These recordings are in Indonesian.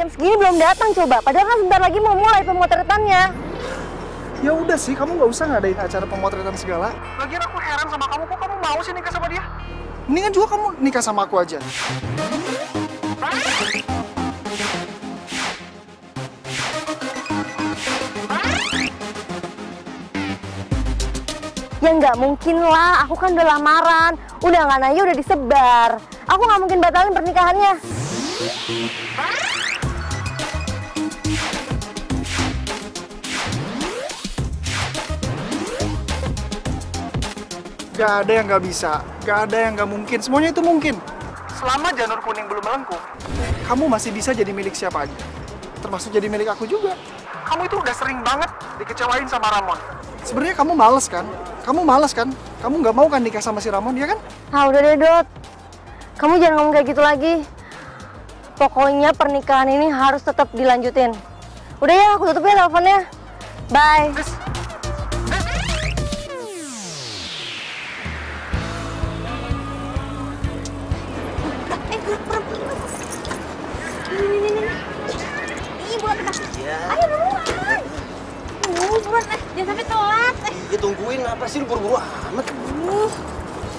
jam segini belum datang coba. Padahal kan sebentar lagi mau mulai pemotretannya. Ya udah sih, kamu nggak usah ngadain acara pemotretan segala. Lagian aku heran sama kamu, kok kamu mau sih nikah sama dia? Mendingan juga kamu nikah sama aku aja. Ya nggak mungkin lah, aku kan udah lamaran. Undangan aja udah disebar. Aku nggak mungkin batalin pernikahannya. Gak ada yang nggak bisa, gak ada yang nggak mungkin. Semuanya itu mungkin. Selama janur kuning belum melengkung, kamu masih bisa jadi milik siapa aja. Termasuk jadi milik aku juga. Kamu itu udah sering banget dikecewain sama Ramon. Sebenarnya kamu males kan? Kamu males kan? Kamu nggak mau kan nikah sama si Ramon, ya kan? Ah udah deh Dot. Kamu jangan ngomong kayak gitu lagi. Pokoknya pernikahan ini harus tetap dilanjutin. Udah ya, aku tutup ya teleponnya. Bye. Ayo buruan. Buruan, jangan sampai telat. Ya tungguin, apa sih lu buru-buru amat?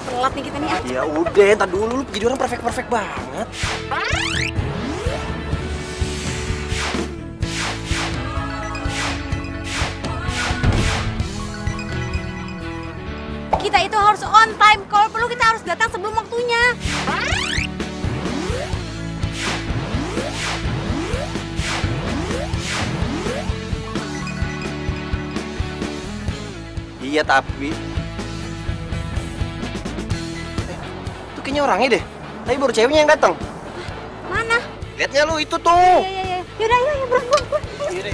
Telat nih kita nih. Ya udah, entar dulu lu jadi orang perfect banget. Kita itu harus on time. Kalau perlu kita harus datang sebelum waktunya. Iya tapi itu kayaknya orangnya deh. Tapi baru ceweknya yang datang. Mana? Lihatnya lu itu tuh. Iya. Yaudah, ayo buruan. Iya.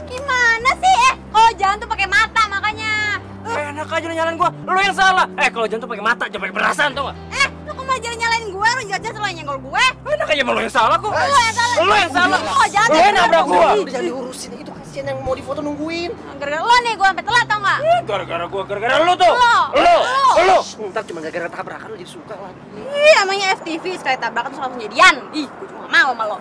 Gimana sih? Kalau jalan tuh pakai mata makanya. Enak aja lu nyalain gua. Lu yang salah. Kalau jangan tuh pakai mata, jangan pakai perasaan tau gak? Lu kok malah jalan nyalain gue? Lu jelas-jelas lu yang nyenggol gue. Enak aja emang lu yang salah kok. Lu yang salah. Lu yang salah. Oh, jangan Lu yang nabrak gua. Udah Jangan diurusin itu, kasihan yang mau difoto nungguin. Gara-gara lo nih gue sampai telat tau gak? Gara-gara gua, gara-gara lu tuh. Lu. Ntar cuma gara-gara tabrakan lu jadi suka lagi. Namanya FTV sekali tabrakan terus langsung jadian. Ih, gue cuma mau sama lo.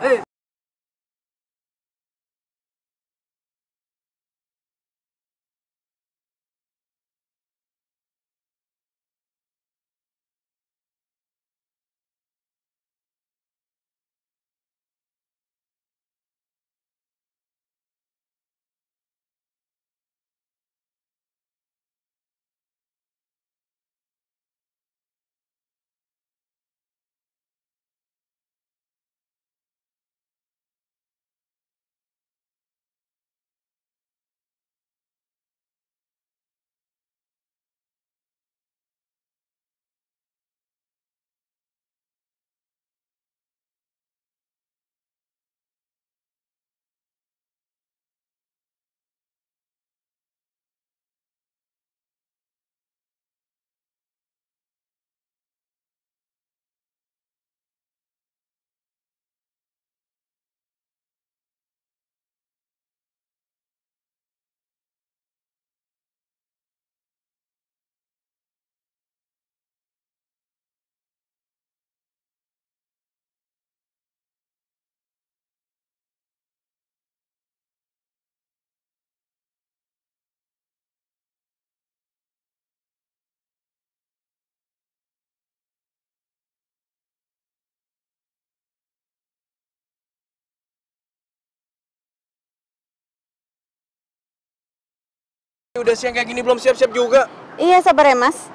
Udah siang kayak gini belum siap-siap juga. Iya, sabar ya, Mas.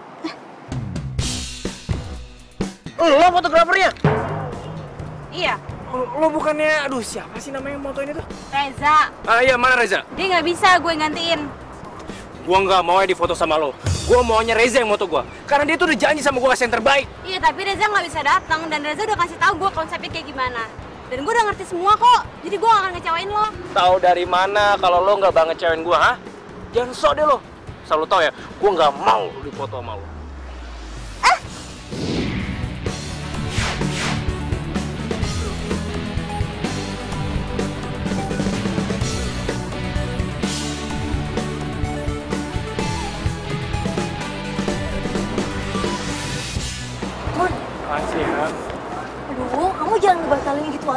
Lo fotografernya? Iya. Lo bukannya, aduh siapa sih namanya yang motoin itu? Reza. Iya, mana Reza? Dia nggak bisa gue gantiin. Gua nggak mau ya difoto sama lo. Gua maunya Reza yang moto gua. Karena dia tuh udah janji sama gua kasih yang terbaik. Iya, tapi Reza nggak bisa datang dan Reza udah kasih tahu gue konsepnya kayak gimana. Dan gue udah ngerti semua kok. Jadi gue gak akan ngecewain lo. Tahu dari mana kalau lo nggak banget ngecewain gua, ha? Jangan sok deh lo. Selalu tahu ya, gua nggak mau difoto sama lo.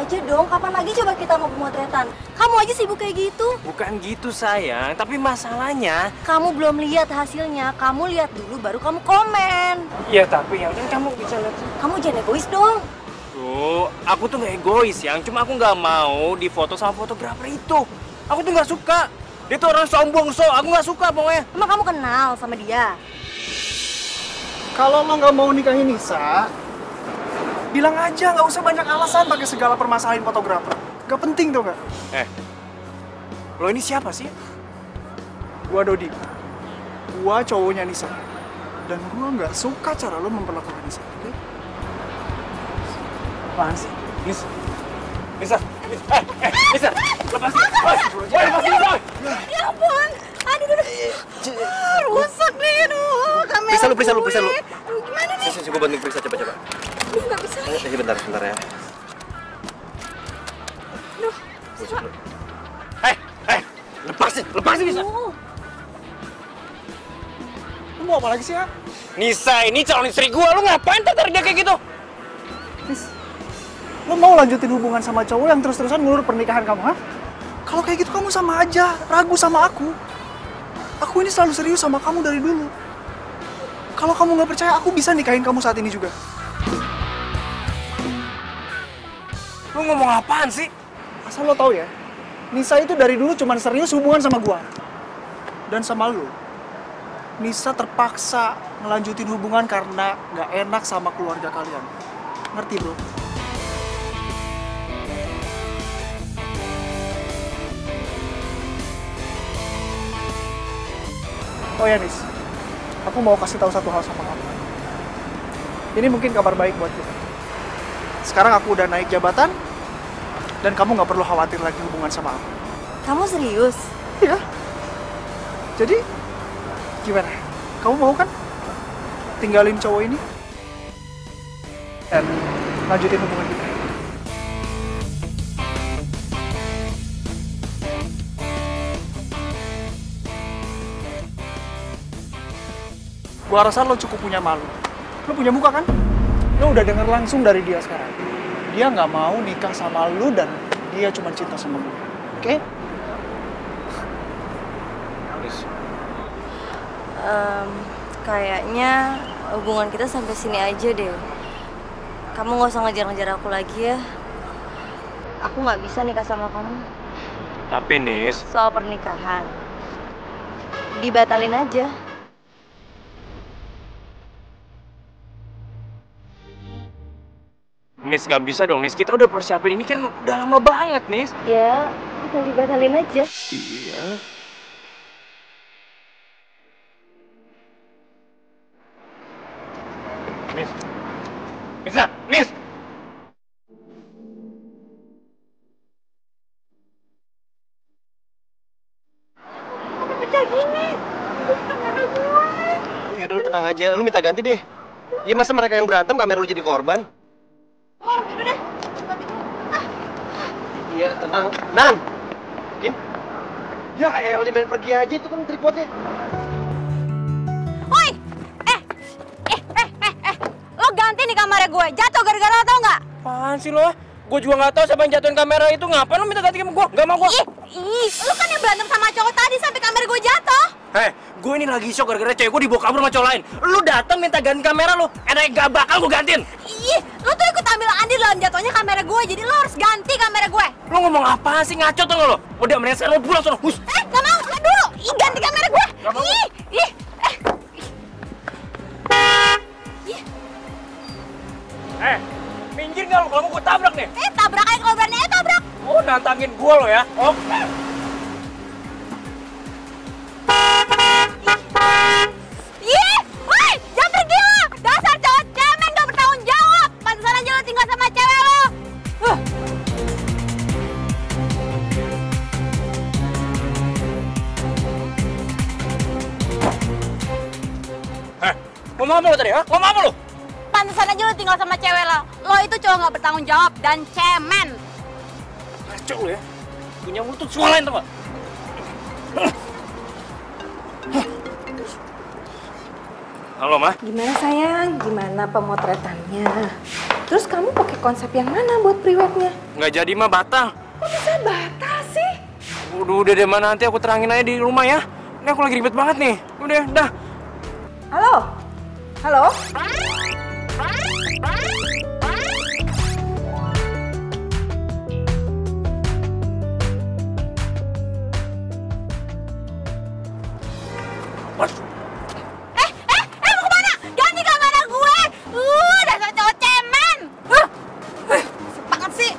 aja dong. Kapan lagi coba kita mau pemotretan? Kamu aja sibuk kayak gitu. Bukan gitu sayang, tapi masalahnya... Kamu belum lihat hasilnya. Kamu lihat dulu baru kamu komen. Iya tapi yang kan kamu bisa lihat. Kamu jangan egois dong. Tuh, aku tuh gak egois yang, cuma aku gak mau difoto sama fotografer itu. Aku tuh gak suka. Dia tuh orang sombong, aku gak suka pokoknya. Emang kamu kenal sama dia? Kalau lo nggak mau nikahin Nisa, bilang aja, nggak usah banyak alasan pakai segala permasalahan fotografer. Gak penting tuh nggak? Lo ini siapa sih? Gua Dodi. Gua cowoknya Nisa. Dan gua nggak suka cara lo memperlakukan Nisa. Oke? Apaan sih? Nisa, lepasin! Lepasin! Ya ampun! Aduh, rusak nih, aduh, kamera. Periksa lu. Gimana nih? Sini, gue bantuin periksa, coba. Aduh, nggak bisa nih. Bentar ya. Aduh, Lepasin Nisa. Lo mau apa lagi sih, ya? Nisa ini calon istri gua, lu ngapain tarik dia kayak gitu? Nis, lo mau lanjutin hubungan sama cowok yang terus-terusan ngulur pernikahan kamu, ha? Kalau kayak gitu kamu sama aja, ragu sama aku. Aku ini selalu serius sama kamu dari dulu. Kalau kamu nggak percaya, aku bisa nikahin kamu saat ini juga. Lu ngomong apaan sih? Asal lo tahu ya, Nisa itu dari dulu cuma serius hubungan sama gua. Dan sama lo. Nisa terpaksa ngelanjutin hubungan karena nggak enak sama keluarga kalian. Ngerti, bro? Oh ya, Nis. Aku mau kasih tahu satu hal sama kamu. Ini mungkin kabar baik buat kita. Sekarang aku udah naik jabatan, dan kamu nggak perlu khawatir lagi hubungan sama aku. Kamu serius? Iya. Jadi, gimana? Kamu mau kan tinggalin cowok ini? Dan lanjutin hubungan kita? Gua rasa lo cukup punya malu. Lo punya muka kan? Lo udah denger langsung dari dia sekarang. Dia nggak mau nikah sama lo dan dia cuma cinta sama gue. Oke? Kayaknya hubungan kita sampai sini aja deh. Kamu nggak usah ngejar-ngejar aku lagi ya. Aku nggak bisa nikah sama kamu. Tapi Nis, Soal pernikahan, dibatalin aja. Nis nggak bisa dong Nis, kita udah persiapin ini kan udah lama banget Nis. Ya, bisa dibatalin aja. Iya. Nis! Pecah gini. Ya udah tenang aja, lu minta ganti deh. Ya masa mereka yang berantem kamera lu jadi korban? Oh, udah. Iya, tenang. Nan! Kim? Ya, udah main pergi aja, itu kan tripodnya. Woi! Lo ganti nih kamera gue, jatuh gara-gara lo tau nggak? Apaan sih lo? Gue juga nggak tahu siapa yang jatuhin kamera itu. Ngapain lo minta ganti sama gue? Nggak mau gue. Lo kan yang berantem sama cowok tadi sampai kamera gue jatuh. Gue ini lagi shock gara-gara cewek gue dibawa kabur sama cowok lain. Lu datang minta ganti kamera lu, enaknya gak bakal gue gantiin. Lo tuh ikut ambil andil dalam jatuhnya kamera gue, jadi lo harus ganti kamera gue. Lu ngomong apaan sih, ngaco tuh lo? Udah mendingan sekarang lu pulang sono. Hus. Gak mau, gak dulu. Ganti kamera gue. Gak mau. Minggir nggak lo? Kalau mau gue tabrak nih. Tabrak aja kalau berani, tabrak. Oh, nantangin gue lo ya? Oke. Woi, jangan pergi lo. Dasar cowok cemen gak bertanggung jawab. Pantesan aja lo tinggal sama cewek lo. Ngomong apa lo tadi? Ngomong apa lo? Pantesan aja lo tinggal sama cewek lo. Lo itu cowok gak bertanggung jawab dan cemen. Ngaco lo ya? Punya mulut tuh semua lain tau gak? Halo, Ma. Gimana sayang? Gimana pemotretannya? Terus kamu pakai konsep yang mana buat priwetnya? Nggak jadi, Ma, batal. Kok bisa batal sih? Udah deh, Ma, nanti aku terangin aja di rumah ya. Ini aku lagi ribet banget nih. Udah, dah. Halo? Halo? Mau kemana? Ganti kamera gue! Dasar cowok cemen! Sepakat sih!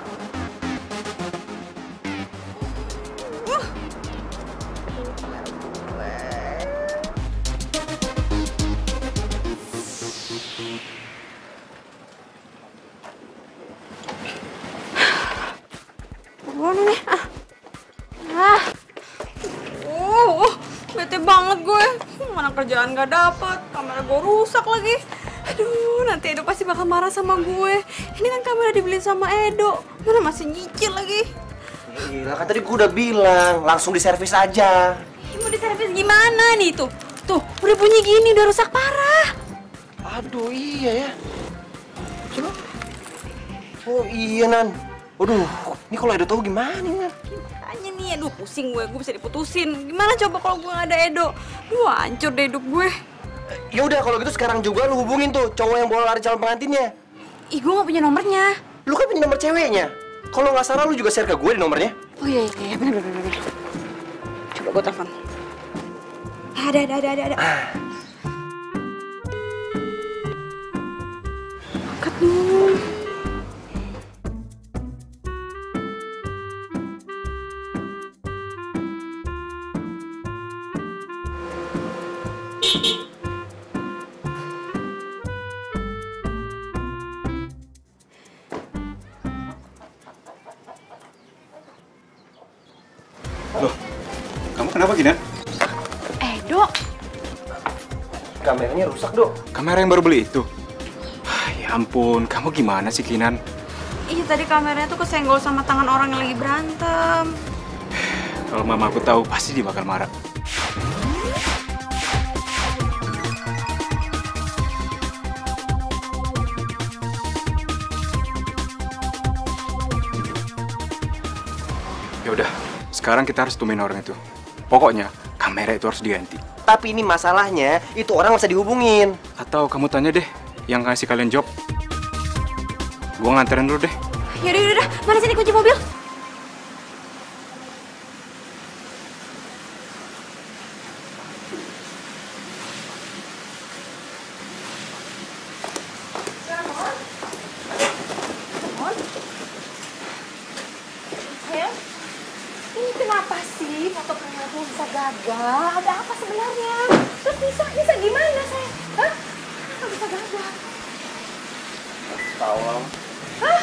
Gimana nih? Bete banget gue. Mana kerjaan gak dapet, kamera gue rusak lagi. Aduh, nanti Edo pasti bakal marah sama gue. Ini kan kamera dibeliin sama Edo. Mana masih nyicil lagi. Gila, kan tadi gue udah bilang, langsung diservis aja. Mau diservis gimana nih tuh? Tuh, udah bunyi gini, udah rusak parah. Aduh, iya ya. Coba. Oh iya, Nan. Waduh, ini kalau Edo tahu gimana nih, Nan? Makanya nih, aduh pusing gue bisa diputusin. Gimana coba kalau gue gak ada Edo? Duh, hancur deh hidup gue. Ya udah kalau gitu sekarang juga lu hubungin tuh cowok yang bawa lari calon pengantinnya. Ih, gue gak punya nomornya. Lu kan punya nomor ceweknya. Kalau nggak salah lu juga share ke gue di nomornya. Oh iya, bener. Coba gue telepon. Ada. Angkat dong. Loh, kamu kenapa Kinan? Dok. Kameranya rusak, Dok. Kamera yang baru beli itu? Ya ampun, kamu gimana sih Kinan? Iya, tadi kameranya tuh kesenggol sama tangan orang yang lagi berantem. Kalau mama aku tahu pasti dia bakal marah. Ya udah, sekarang kita harus temuin orang itu. Pokoknya kamera itu harus diganti. Tapi ini masalahnya, itu orang nggak bisa dihubungin. Atau kamu tanya deh yang kasih kalian job. Gua nganterin dulu deh. Yaudah. Mana sini kunci mobil? Ini kenapa sih foto kameramu bisa gagal? Ada apa sebenarnya? Terus bisa gimana sayang? Hah? Kenapa bisa gagal? Tahu lah. Hah?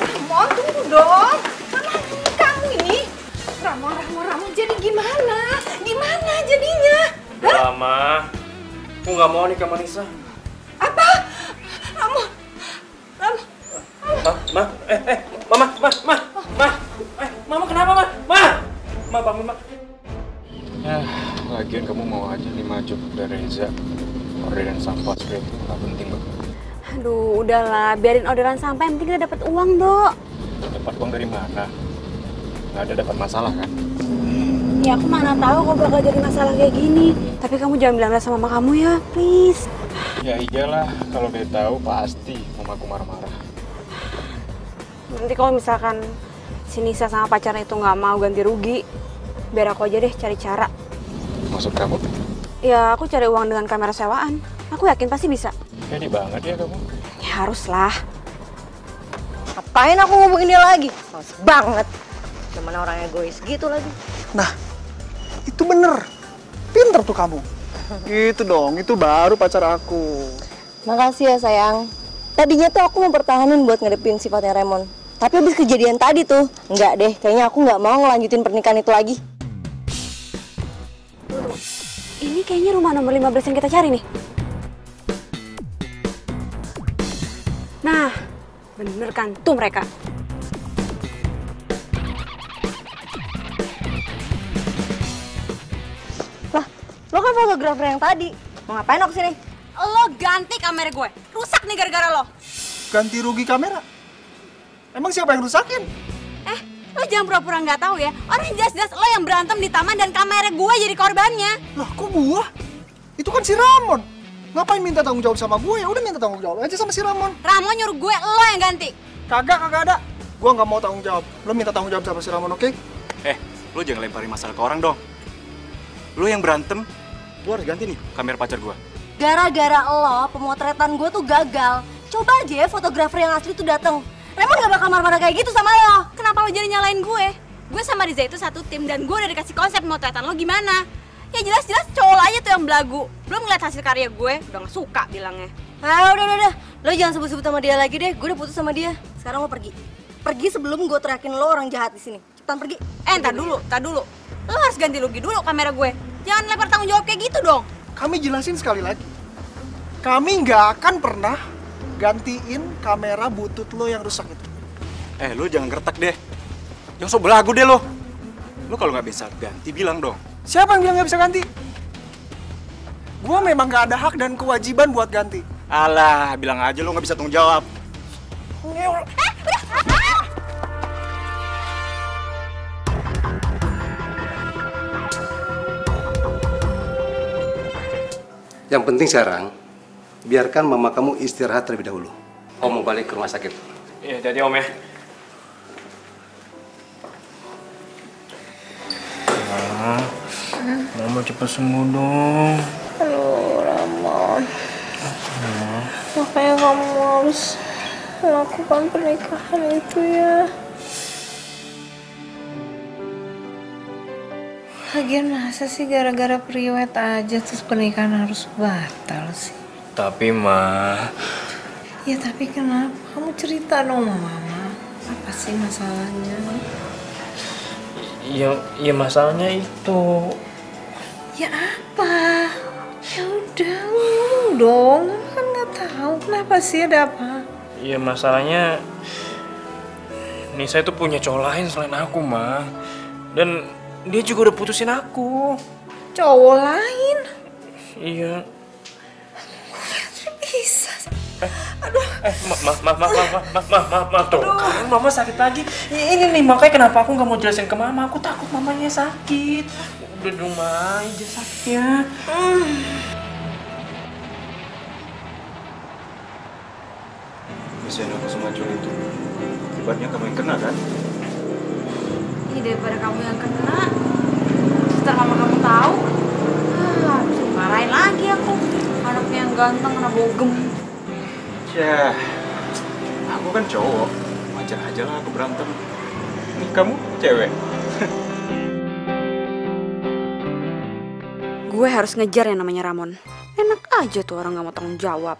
Ramon, tunggu dong. Mana kamu ini? Ramon, jadi gimana? Gimana jadinya? Hah? Ma, aku nggak mau nikah sama Nisa. Apa? Ramon. Mama kenapa, Ma? Bangun, Ma. Lagian kamu mau aja nih maju dari Reza. Orderan sampah seperti itu nggak penting, Mbak. Aduh, udahlah, biarin orderan sampai, yang penting kita dapat uang, Dok. Dapat uang dari mana? Nggak ada dapat masalah kan? Ya aku mana tahu kok bakal jadi masalah kayak gini. Tapi kamu jangan bilang sama mama kamu ya, please. Ya iyalah, kalau dia tahu pasti mamaku marah-marah. Nanti kalau misalkan si Nisa sama pacarnya itu nggak mau ganti rugi, biar aku aja deh cari cara. Maksud kamu? Ya aku cari uang dengan kamera sewaan. Aku yakin pasti bisa. Pede banget ya kamu. Ya haruslah. Ngapain aku ngomongin dia lagi? Males banget. Cuman orang egois gitu lagi. Nah, itu bener. Pinter tuh kamu. Gitu dong, itu baru pacar aku. Makasih ya sayang. Tadinya tuh aku mau pertahanin buat ngadepin sifatnya Raymond. Tapi habis kejadian tadi tuh, enggak deh. Kayaknya aku nggak mau ngelanjutin pernikahan itu lagi. Ini kayaknya rumah nomor 15 yang kita cari nih. Nah, bener kan? Tuh mereka. Lah, lo kan fotografer yang tadi. Mau ngapain lo kesini? Lo ganti kamera gue. Rusak nih gara-gara lo. Ganti rugi kamera? Emang siapa yang rusakin? Lo jangan pura-pura nggak tahu ya. Orang jelas-jelas lo yang berantem di taman dan kamera gue jadi korbannya. Lah kok gua? Itu kan si Ramon. Ngapain minta tanggung jawab sama gue? Ya udah minta tanggung jawab aja sama si Ramon. Ramon nyuruh gue, lo yang ganti. Kagak ada. Gua nggak mau tanggung jawab. Lo minta tanggung jawab sama si Ramon, oke? Lo jangan lemparin masalah ke orang dong. Lo yang berantem, lo harus ganti nih kamera pacar gua. Gara-gara lo, pemotretan gue tuh gagal. Coba aja ya fotografer yang asli tuh dateng. Raymond gak bakal marah-marah kayak gitu sama lo. Kenapa lo jadi nyalain gue? Gue sama Riza itu satu tim dan gue udah dikasih konsep pemotretan lo gimana. Ya jelas-jelas cowok aja tuh yang belagu. Belum ngeliat hasil karya gue, udah gak suka bilangnya. Udah. Lo jangan sebut-sebut sama dia lagi deh. Gue udah putus sama dia. Sekarang lo pergi. Pergi sebelum gue teriakin lo orang jahat di sini. Cepetan pergi. Entar dulu. Lo harus ganti rugi dulu kamera gue. Jangan lempar tanggung jawab kayak gitu dong. Kami jelasin sekali lagi. Kami nggak akan pernah gantiin kamera butut lo yang rusak itu. Lo jangan gertak deh. Yang sok belagu deh lo. Lo kalau nggak bisa ganti bilang dong. Siapa yang bilang nggak bisa ganti? Gua memang nggak ada hak dan kewajiban buat ganti. Alah, bilang aja lo nggak bisa tanggung jawab. Yang penting sekarang, biarkan mama kamu istirahat terlebih dahulu. Om mau balik ke rumah sakit. Iya, jadi Om ya. Mama cepet sembuh dong. Aduh, Ramon. Makanya kamu harus melakukan pernikahan itu ya. Lagian masa sih gara-gara priwet aja terus pernikahan harus batal sih? Tapi Ma... Ya tapi kenapa? Kamu cerita dong sama Mama. Apa sih masalahnya? Ya masalahnya itu... Ya apa? Ya udah ngomong dong. Mama kan nggak tahu kenapa sih, ada apa? Ya masalahnya... Nisa itu punya cowok lain selain aku, Ma. Dan dia juga udah putusin aku. Cowok lain? Iya. Bisa. Maaf tuh kan Mama sakit lagi. Ini nih makanya kenapa aku nggak mau jelasin ke Mama. Aku takut Mamanya sakit. Udah dong Ma, aja sakitnya. Bisa aku semacam itu. Akibatnya kamu yang kena kan? Ini daripada kamu yang kena. Setelah mama kamu tahu, bisa marahin lagi aku. Anaknya yang ganteng kena bogem. Ya, aku kan cowok. Wajar aja lah aku berantem. Ini kamu cewek. Gue harus ngejar yang namanya Ramon. Enak aja tuh orang gak mau tanggung jawab.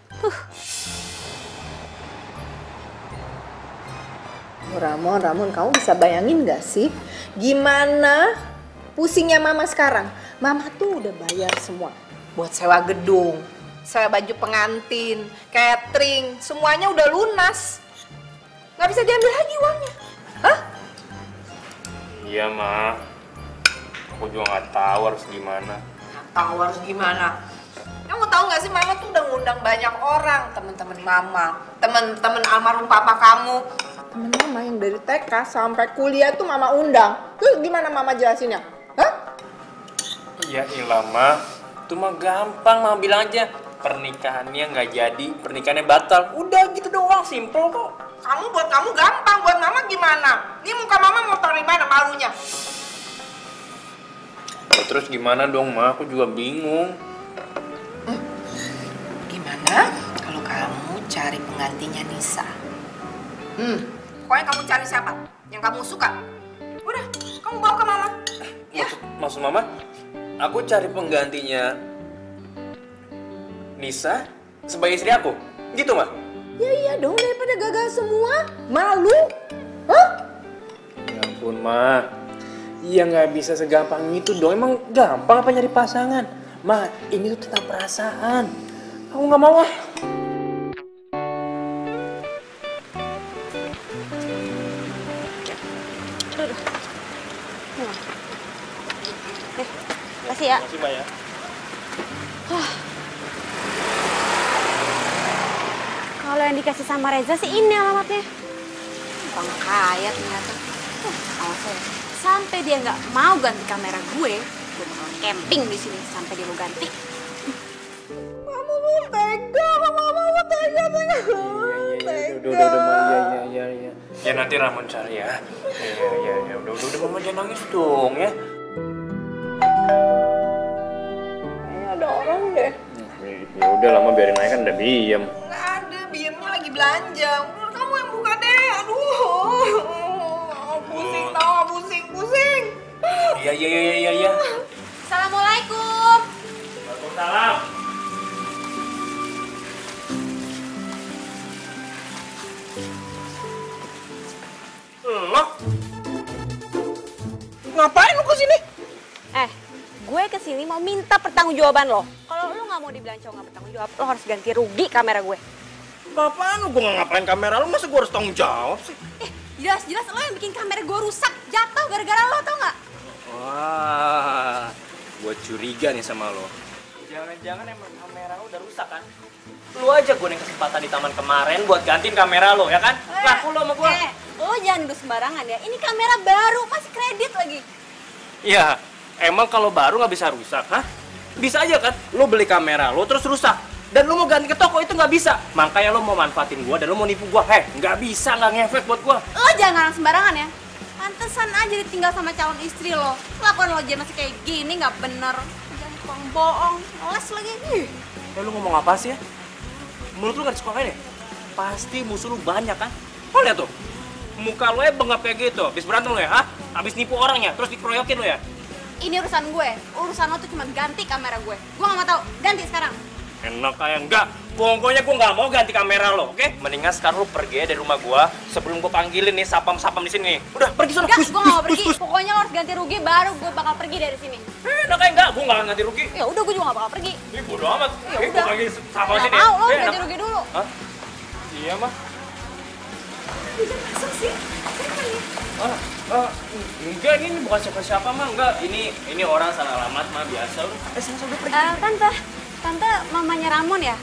Ramon, kamu bisa bayangin gak sih gimana pusingnya Mama sekarang? Mama tuh udah bayar semua buat sewa gedung, sewa baju pengantin, catering, semuanya udah lunas. Gak bisa diambil lagi uangnya. Hah? Iya Ma. Aku juga nggak tahu harus gimana. Tahu harus gimana? Kamu tahu nggak sih Mama tuh udah ngundang banyak orang, teman-teman Mama, teman-teman almarhum papa kamu. Temen Mama yang dari TK sampai kuliah tuh Mama undang. Terus gimana Mama jelasinnya? Hah? Ya ilah Ma, itu mah gampang. Mama bilang aja pernikahannya nggak jadi, pernikahannya batal. Udah gitu doang, simple kok. Buat kamu gampang, buat Mama gimana? Ini muka Mama mau taruh di mana malunya? Ya, terus gimana dong Ma? Aku juga bingung. Gimana kalau kamu cari penggantinya Nisa? Pokoknya kamu cari siapa yang kamu suka. Udah, kamu bawa ke Mama. Ya. Maksud Mama, aku cari penggantinya Nisa sebagai istri aku? Gitu, Ma? Ya iya dong, daripada gagal semua. Malu. Hah? Ya ampun, Ma. Iya nggak bisa segampang itu dong. Emang gampang apa nyari pasangan? Ma, ini tuh tentang perasaan. Aku nggak mau ah. Makasih ya. Makasih, Ma ya. kalau yang dikasih sama Reza sih ini alamatnya. Orang kaya ternyata. Awas ya. Sampai dia nggak mau ganti kamera gue bakal camping di sini sampai dia mau ganti. Mama mau tega, mama mau tega. Udah, iya. Ya nanti Ramon cari ya. Ya, udah, mama jangan nangis dong ya. Ada orang deh. Ya udah lama biarin aja kan udah diem. Nggak ada, biemnya lagi belanja. Udah kamu yang buka deh, aduh. Pusing tau, pusing. Iya. Assalamualaikum. Waalaikumsalam. Lo? Ngapain lu kesini? Gue kesini mau minta pertanggungjawaban lo. Kalau lo nggak mau dibilang cowok nggak bertanggung jawab, lo harus ganti rugi kamera gue. Apaan lu? Gue nggak ngapain kamera lu, masa gue harus tanggung jawab sih? Jelas lo yang bikin kamera gue rusak, jatuh gara-gara lo, tau nggak? Wah, gue curiga nih sama lo. Jangan-jangan emang kamera lo udah rusak kan? Lu aja gue yang kesempatan di taman kemarin buat gantiin kamera lo, ya kan? Laku lo sama gue. Lo jangan duduk sembarangan ya. Ini kamera baru, masih kredit lagi. Iya, emang kalau baru nggak bisa rusak, hah? Bisa aja kan? Lo beli kamera lo terus rusak. Dan lo mau ganti ke toko itu nggak bisa. Makanya lo mau manfaatin gue dan lo mau nipu gue. Nggak bisa, nggak ngefek buat gue. Lo jangan sembarangan ya. Pantesan aja ditinggal sama calon istri lo. Lakuan lo aja masih kayak gini nggak bener. Jangan tukang bohong, les lagi. Lo ngomong apa sih ya? Menurut lo nggak disukain ya? Pasti musuh lo banyak kan? Lo lihat tuh, muka lo ya bengap kayak gitu. Habis berantem lo ya, hah? Habis nipu orangnya, terus dikeroyokin lo ya? Ini urusan gue. Urusan lo tuh cuma ganti kamera gue. Gue nggak mau tahu. Ganti sekarang. Enak kayak enggak. Pokoknya gue nggak mau ganti kamera lo, oke? Mendingan sekarang lo pergi dari rumah gue sebelum gue panggilin nih sapam-sapam di sini. Udah pergi sana. Enggak, gue nggak mau pergi. Pokoknya lo harus ganti rugi baru gue bakal pergi dari sini. Enak kayak enggak, gue nggak akan ganti rugi. Ya udah, gue juga nggak bakal pergi. Ih, bodo amat. Ya Gue udah. panggil sapam Nggak sini. mau, lo Eh, ganti enak. rugi dulu. Hah? Iya mah. Masuk sih. Enggak, ini bukan siapa-siapa mah, enggak. Ini orang salah alamat mah biasa. Sana pergi. Tante mamanya Ramon ya?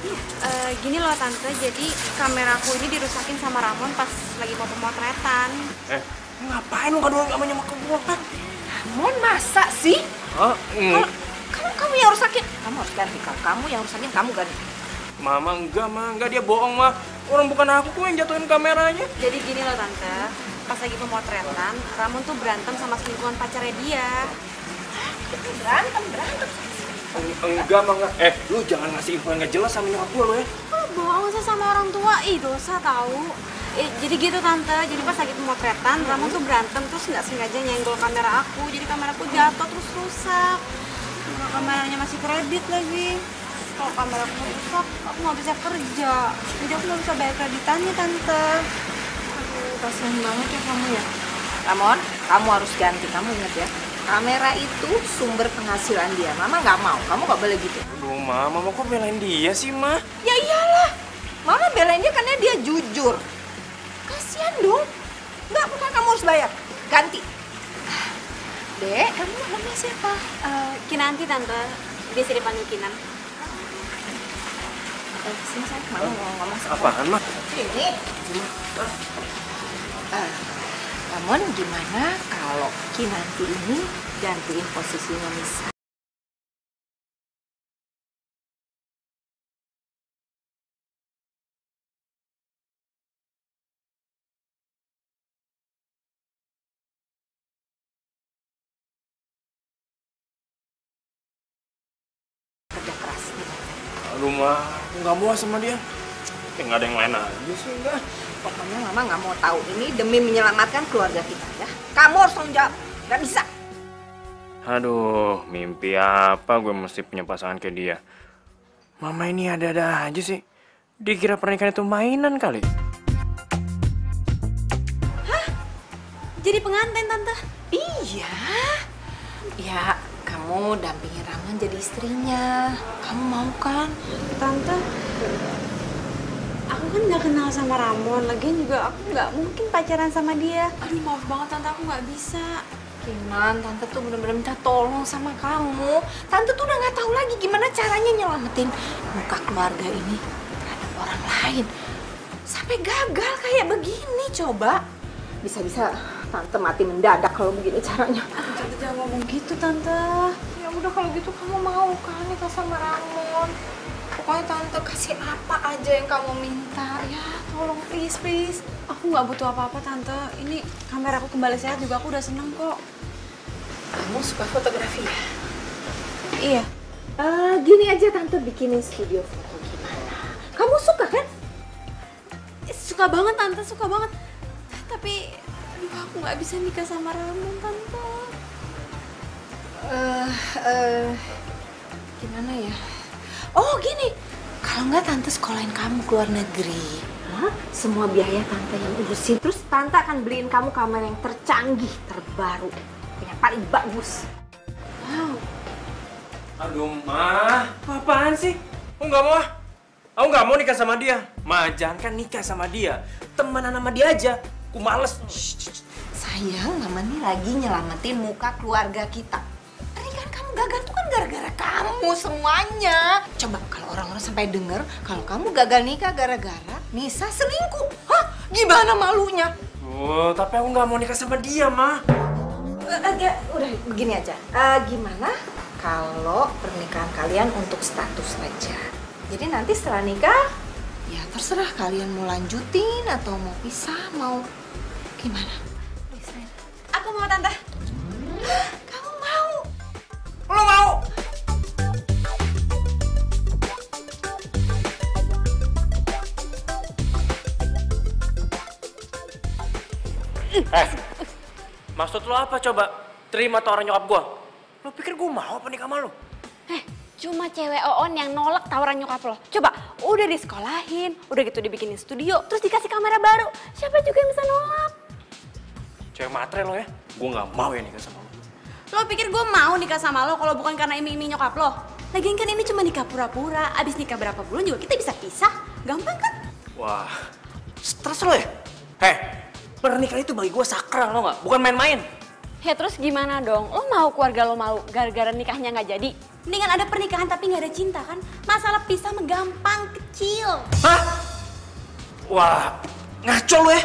Gini loh tante, jadi kameraku ini dirusakin sama Ramon pas lagi mau pemotretan. Ngapain lu kadang namanya sama gue kan? Ramon masa sih? Hah? Kamu yang rusakin. Kamu harus ganti, kamu yang rusakin, kamu ganti. Mama enggak dia bohong mah. Orang bukan aku kok yang jatuhin kameranya. Jadi gini loh tante, pas lagi pemotretan, Ramon tuh berantem sama selingkuhan pacarnya dia. Berantem. Enggak mah enggak. Lu jangan ngasih info yang nggak jelas sama nyokap gue lo ya. Oh, bohong sih sama orang tua, dosa tahu. Jadi gitu tante, jadi pas lagi pemotretan, Ramon tuh berantem terus nggak sengaja nyenggol kamera aku, jadi kameraku jatuh terus rusak. Kameranya masih kredit lagi. Kalau kameraku rusak, aku nggak bisa kerja, jadi aku nggak bisa bayar kreditannya tante. Aduh, kasihan banget ya kamu ya. Ramon, kamu harus ganti, kamu ingat ya. Kamera itu sumber penghasilan dia. Mama nggak mau, kamu nggak boleh gitu. Aduh mama kok belain dia sih mah? Ya iyalah, Mama belain dia karena dia jujur. Kasian dong. Nggak, bukan kamu harus bayar. Ganti. Dek, kamu namanya siapa? Kinanti tante, biasa dipanggil Kinan. Sini saya, Mama mau ngomong sama Apaan mah? ini. Ramon, gimana kalau Kinanti ini gantiin posisinya Nisa? Kerja keras nih. Aduh mah, aku nggak muas sama dia. Nggak ada yang lain aja sih enggak. Pokoknya Mama nggak mau tahu, ini demi menyelamatkan keluarga kita ya. Kamu harus tanggung jawab, nggak bisa. Aduh, mimpi apa gue mesti punya pasangan kayak dia. Mama ini ada-ada aja sih. Dikira pernikahan itu mainan kali. Jadi pengantin tante? Iya. Ya, kamu dampingin Ramon jadi istrinya. Kamu mau kan? Tante, aku kan nggak kenal sama Ramon, lagian juga aku nggak mungkin pacaran sama dia. Aduh maaf banget tante, aku nggak bisa. Kinan, Tante tuh bener-bener minta tolong sama kamu. Tante tuh udah nggak tahu lagi gimana caranya nyelamatin muka keluarga ini terhadap orang lain. sampai gagal kayak begini coba? Bisa-bisa tante mati mendadak kalau begini caranya. Tante jangan ngomong gitu tante. Ya udah kalau gitu kamu mau kan nikah sama Ramon? Pokoknya tante kasih apa aja yang kamu minta. Ya tolong please. Aku nggak butuh apa-apa tante. Ini kamera aku kembali sehat juga, aku udah seneng kok. Kamu suka fotografi ya? Iya. Gini aja tante bikinin studio foto gimana? Kamu suka kan? Suka banget tante, suka banget. Tapi aduh, aku nggak bisa nikah sama Ramon tante. Gimana ya? Oh gini, kalau nggak tante sekolahin kamu ke luar negeri. Hah? Semua biaya tante yang urusin. Terus tante akan beliin kamu kamera yang tercanggih, terbaru, yang paling bagus. Wow. Aduh, Ma. Apaan sih? Aku nggak mau. Aku nggak mau nikah sama dia. Ma, jangan kan nikah sama dia. Temenan sama dia aja. Aku males. Sayang, mama nih lagi nyelamatin muka keluarga kita. Pernikahan kamu gagal tuh kan gara-gara kamu semuanya. Coba kalau orang-orang sampai denger kalau kamu gagal nikah gara-gara Nisa selingkuh. Hah? Gimana malunya? Oh, tapi aku nggak mau nikah sama dia, Ma. Udah begini aja. Gimana kalau pernikahan kalian untuk status aja? Jadi nanti setelah nikah, ya terserah kalian mau lanjutin atau mau pisah, mau gimana? Aku mau tante. Kamu mau? Lo mau? Maksud lo apa coba? Terima tawaran nyokap gua. Lo pikir gua mau apa nikah sama lo? Cuma cewek Oon yang nolak tawaran nyokap lo. Coba, udah disekolahin, udah gitu dibikinin studio, terus dikasih kamera baru. Siapa juga yang bisa nolak? Cewek matre lo ya? Gua nggak mau ya nikah sama lo. Lo pikir gue mau nikah sama lo kalau bukan karena iming-iming nyokap lo? Lagian kan ini cuma nikah pura-pura, abis nikah berapa bulan juga kita bisa pisah. Gampang kan? Wah, stres lo ya? Pernikahan itu bagi gua sakral lo nggak? Bukan main-main. Ya terus gimana dong? Lo mau keluarga lo malu gara-gara nikahnya nggak jadi? Mendingan ada pernikahan tapi nggak ada cinta kan? Masalah pisah mah gampang, kecil. Hah? Wah, ngaco lo ya?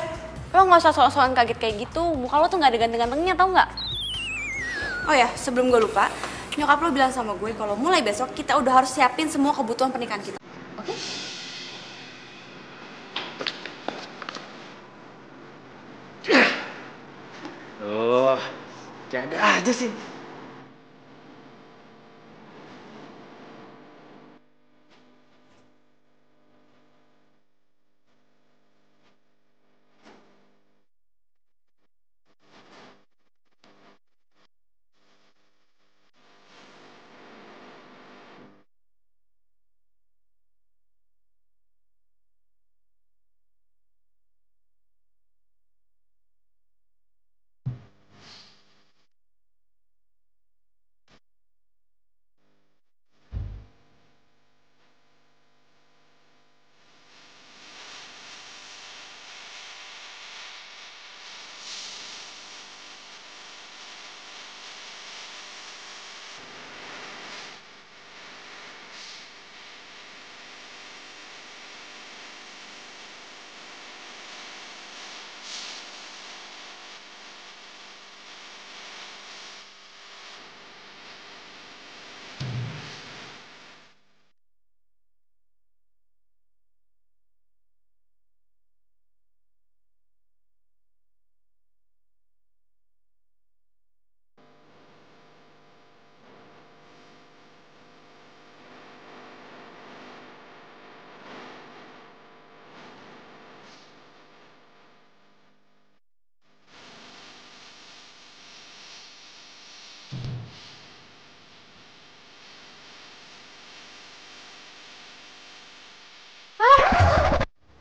Lo nggak usah soal-soalan kaget kayak gitu. Muka lo tuh nggak ada ganteng-gantengnya, tau nggak? Oh ya, sebelum gue lupa, nyokap lo bilang sama gue kalau mulai besok kita udah harus siapin semua kebutuhan pernikahan kita. Oke? Oh, ada aja sih.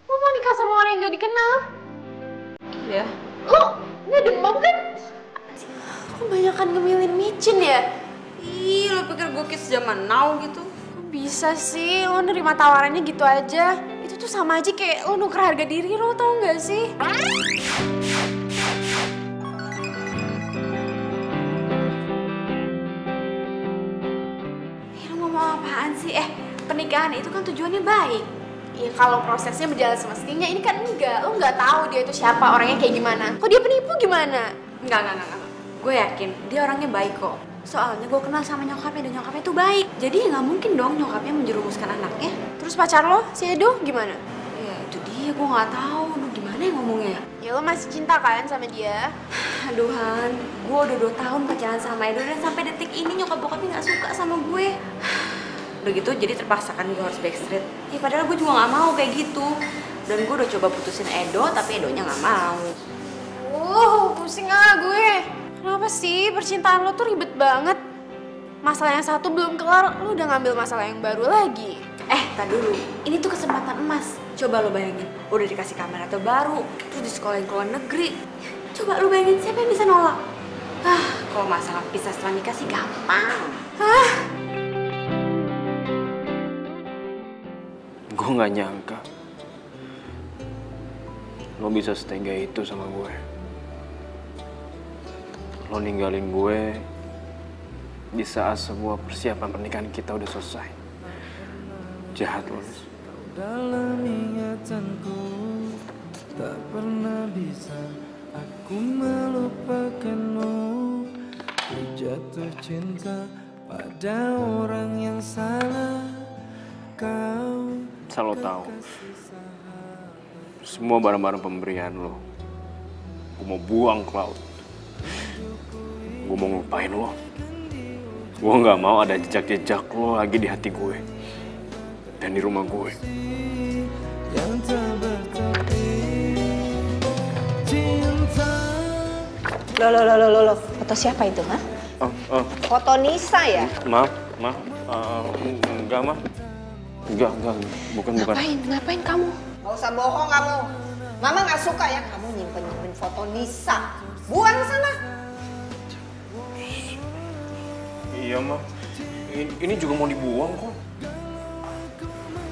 Lo mau nikah sama orang yang gak dikenal? Iya. Lo gak demam kan? Kebanyakan ngemilin micin ya? Ih, lo pikir gue kids zaman now gitu? Kok bisa sih lo nerima tawarannya gitu aja? Itu tuh sama aja kayak lo nuker harga diri lo, tau gak sih? Lo ngomong apaan sih? Pernikahan itu kan tujuannya baik. Ya kalau prosesnya berjalan semestinya, ini kan enggak. Lo nggak tahu dia itu siapa, orangnya kayak gimana. Kok dia penipu gimana? Enggak. Gue yakin dia orangnya baik kok. Soalnya gue kenal sama nyokapnya dan nyokapnya tuh baik. Jadi ya nggak mungkin dong nyokapnya menjerumuskan anaknya. Terus pacar lo, si Edo, gimana? Ya itu dia, gue nggak tahu. Aduh gimana ya ngomongnya? Ya lo masih cinta kan sama dia? Aduh Han, gue udah 2 tahun pacaran sama Edo dan sampai detik ini nyokap bokapnya nggak suka sama gue. Udah gitu jadi terpaksa kan gue harus backstreet. Ya padahal gue juga nggak mau kayak gitu. Dan gue udah coba putusin Edo tapi Edonya nggak mau. Pusing gue. Kenapa sih percintaan lo tuh ribet banget? Masalah yang satu belum kelar, lo udah ngambil masalah yang baru lagi. Tar dulu, ini tuh kesempatan emas. Coba lo bayangin, udah dikasih kamera terbaru, terus disekolahin ke luar negeri. Coba lo bayangin, siapa yang bisa nolak? Kalau masalah pisah setelah nikah sih gampang. Gue nggak nyangka lo bisa setega itu sama gue. Lo ninggalin gue di saat sebuah persiapan pernikahan kita udah selesai. Jahat lo. Dalam ingatanku tak pernah bisa aku melupakanmu. Ku jatuh cinta pada orang yang salah. Kau Asal lo tahu, semua barang-barang pemberian lo gue mau buang ke laut. Gue mau ngelupain lo. Gue nggak mau ada jejak-jejak lo lagi di hati gue dan di rumah gue. yang tak bertepi cinta. Loh, foto siapa itu, ha? Foto Nisa ya? Maaf, enggak, Ma. Enggak, bukan. Ngapain kamu? Gak usah bohong kamu. Mama gak suka ya kamu nyimpen foto Nisa. Buang sana. Iya, Ma. Ini juga mau dibuang kok.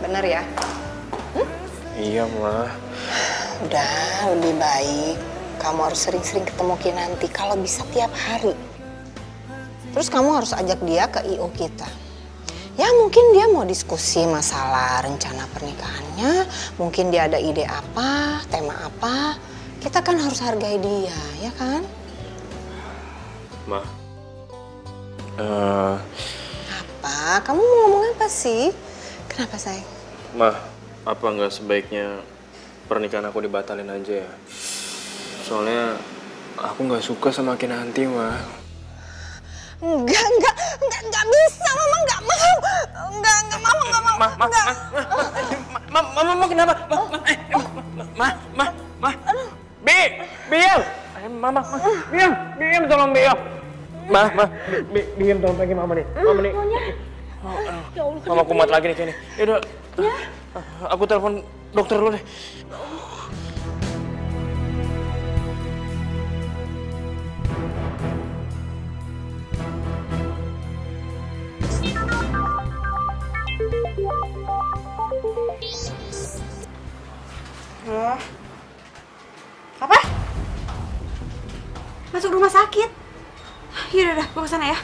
Bener ya? Iya, Ma. Udah, lebih baik kamu harus sering-sering ketemu Kinanti, kalau bisa tiap hari. Terus kamu harus ajak dia ke I.O. kita. Ya mungkin dia mau diskusi masalah rencana pernikahannya, mungkin dia ada ide apa, tema apa. Kita kan harus hargai dia, ya kan? Ma. Apa? Kamu mau ngomong apa sih? Kenapa, sayang? Ma, apa nggak sebaiknya pernikahan aku dibatalin aja ya? Soalnya aku nggak suka sama Kinanti, Ma. Enggak bisa, Mama nggak mau. Enggak, Mama nggak mau. Mama kenapa? Biam! Mama, Biam tolong Biam. Biam tolong pegang Mama nih. Mama nih. Mama kumat lagi nih kayaknya. Yaudah, aku telepon dokter dulu deh. Apa? Masuk rumah sakit? Yaudah, gue kesana ya.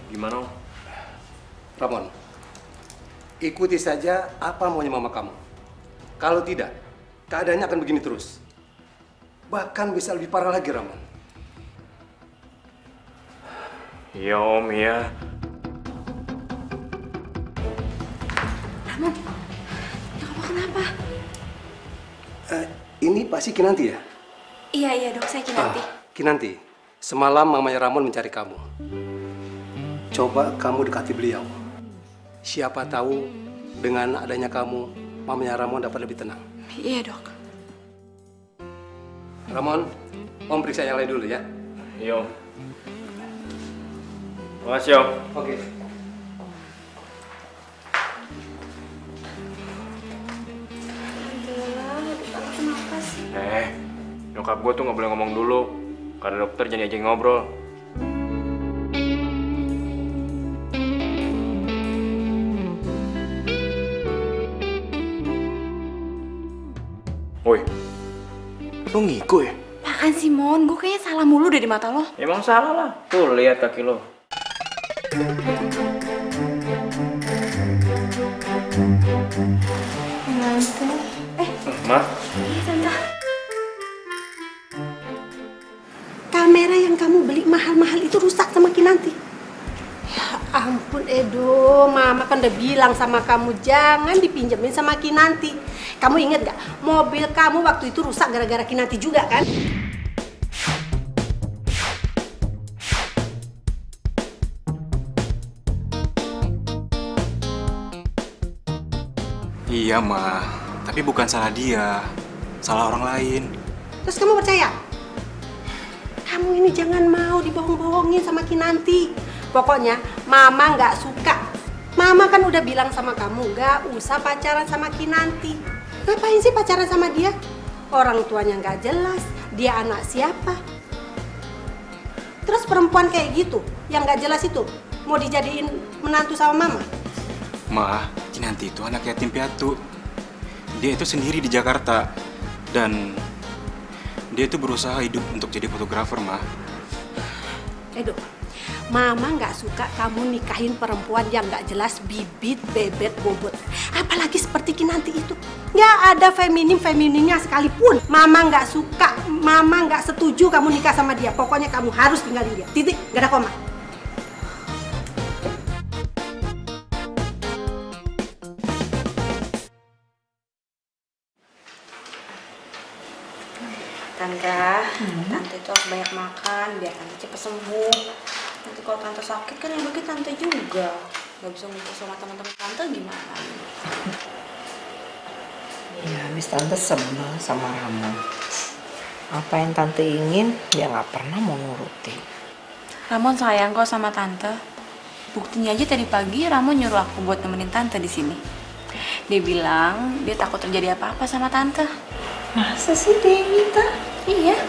Gimana, Om? Ramon, ikuti saja apa maunya mama kamu. Kalau tidak, keadaannya akan begini terus. Bahkan bisa lebih parah lagi, Ramon. Iya, Om, iya. Ramon, kamu kenapa? Ini pasti Kinanti ya? Iya dok, saya Kinanti. Kinanti, semalam mamanya Ramon mencari kamu. Coba kamu dekati beliau. Siapa tahu dengan adanya kamu, mamanya Ramon dapat lebih tenang. Iya dok. Ramon, Om periksa yang lain dulu ya. Iya, Om. Makasih, Om. Oke. Kenapa sih? Nyokap gue tuh nggak boleh ngomong dulu. Karena dokter jangan diajak ngobrol. Woi, lu ngigo ya? Lah Apaan sih, Mon? Gue kayaknya salah mulu deh di mata lo. Emang salah lah. Tuh, lihat kaki lo. Tante. Ma. Iya, Tante. Kamera yang kamu beli mahal-mahal itu rusak sama Kinanti. Ya ampun Edo, Mama kan udah bilang sama kamu jangan dipinjemin sama Kinanti. Kamu inget gak, mobil kamu waktu itu rusak gara-gara Kinanti juga kan? Iya, Ma. Tapi bukan salah dia. Salah orang lain. Terus kamu percaya? Kamu ini jangan mau dibohong-bohongin sama Kinanti. Pokoknya Mama nggak suka. Mama kan udah bilang sama kamu nggak usah pacaran sama Kinanti. Ngapain sih pacaran sama dia? Orang tuanya nggak jelas. Dia anak siapa? Terus perempuan kayak gitu, yang nggak jelas itu, mau dijadiin menantu sama Mama? Ma, Kinanti itu anak yatim piatu. Dia itu sendiri di Jakarta. Dan dia itu berusaha hidup untuk jadi fotografer, Ma. Edo, Mama nggak suka kamu nikahin perempuan yang nggak jelas, bibit, bebet, bobot. Apalagi seperti Kinanti itu. Nggak ada femininnya sekalipun. Mama nggak suka, Mama nggak setuju kamu nikah sama dia. Pokoknya kamu harus tinggalin dia. Titik, nggak ada koma. Tante itu harus banyak makan biar Tante cepat sembuh. Nanti kalau Tante sakit kan yang bagi Tante juga. Gak bisa ngumpul sama teman-teman Tante gimana? Ya, habis Tante sebel sama Ramon. Apa yang Tante ingin, dia nggak pernah mau nurutin. Ramon sayang kok sama Tante. Buktinya aja tadi pagi Ramon nyuruh aku buat nemenin Tante di sini. Dia bilang dia takut terjadi apa-apa sama Tante. Masa sih dia yang minta? Iya.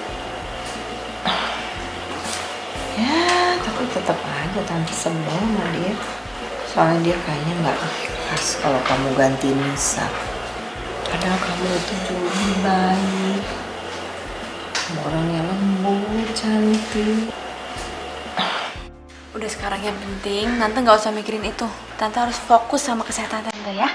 Ya, tapi tetap aja Tante sebel sama dia. Soalnya dia kayaknya nggak ikhlas kalau kamu ganti Nisa. Padahal kamu itu jujur baik. Kamu orangnya lembut, cantik. Udah sekarang yang penting Tante nggak usah mikirin itu. Tante harus fokus sama kesehatan Tante ya.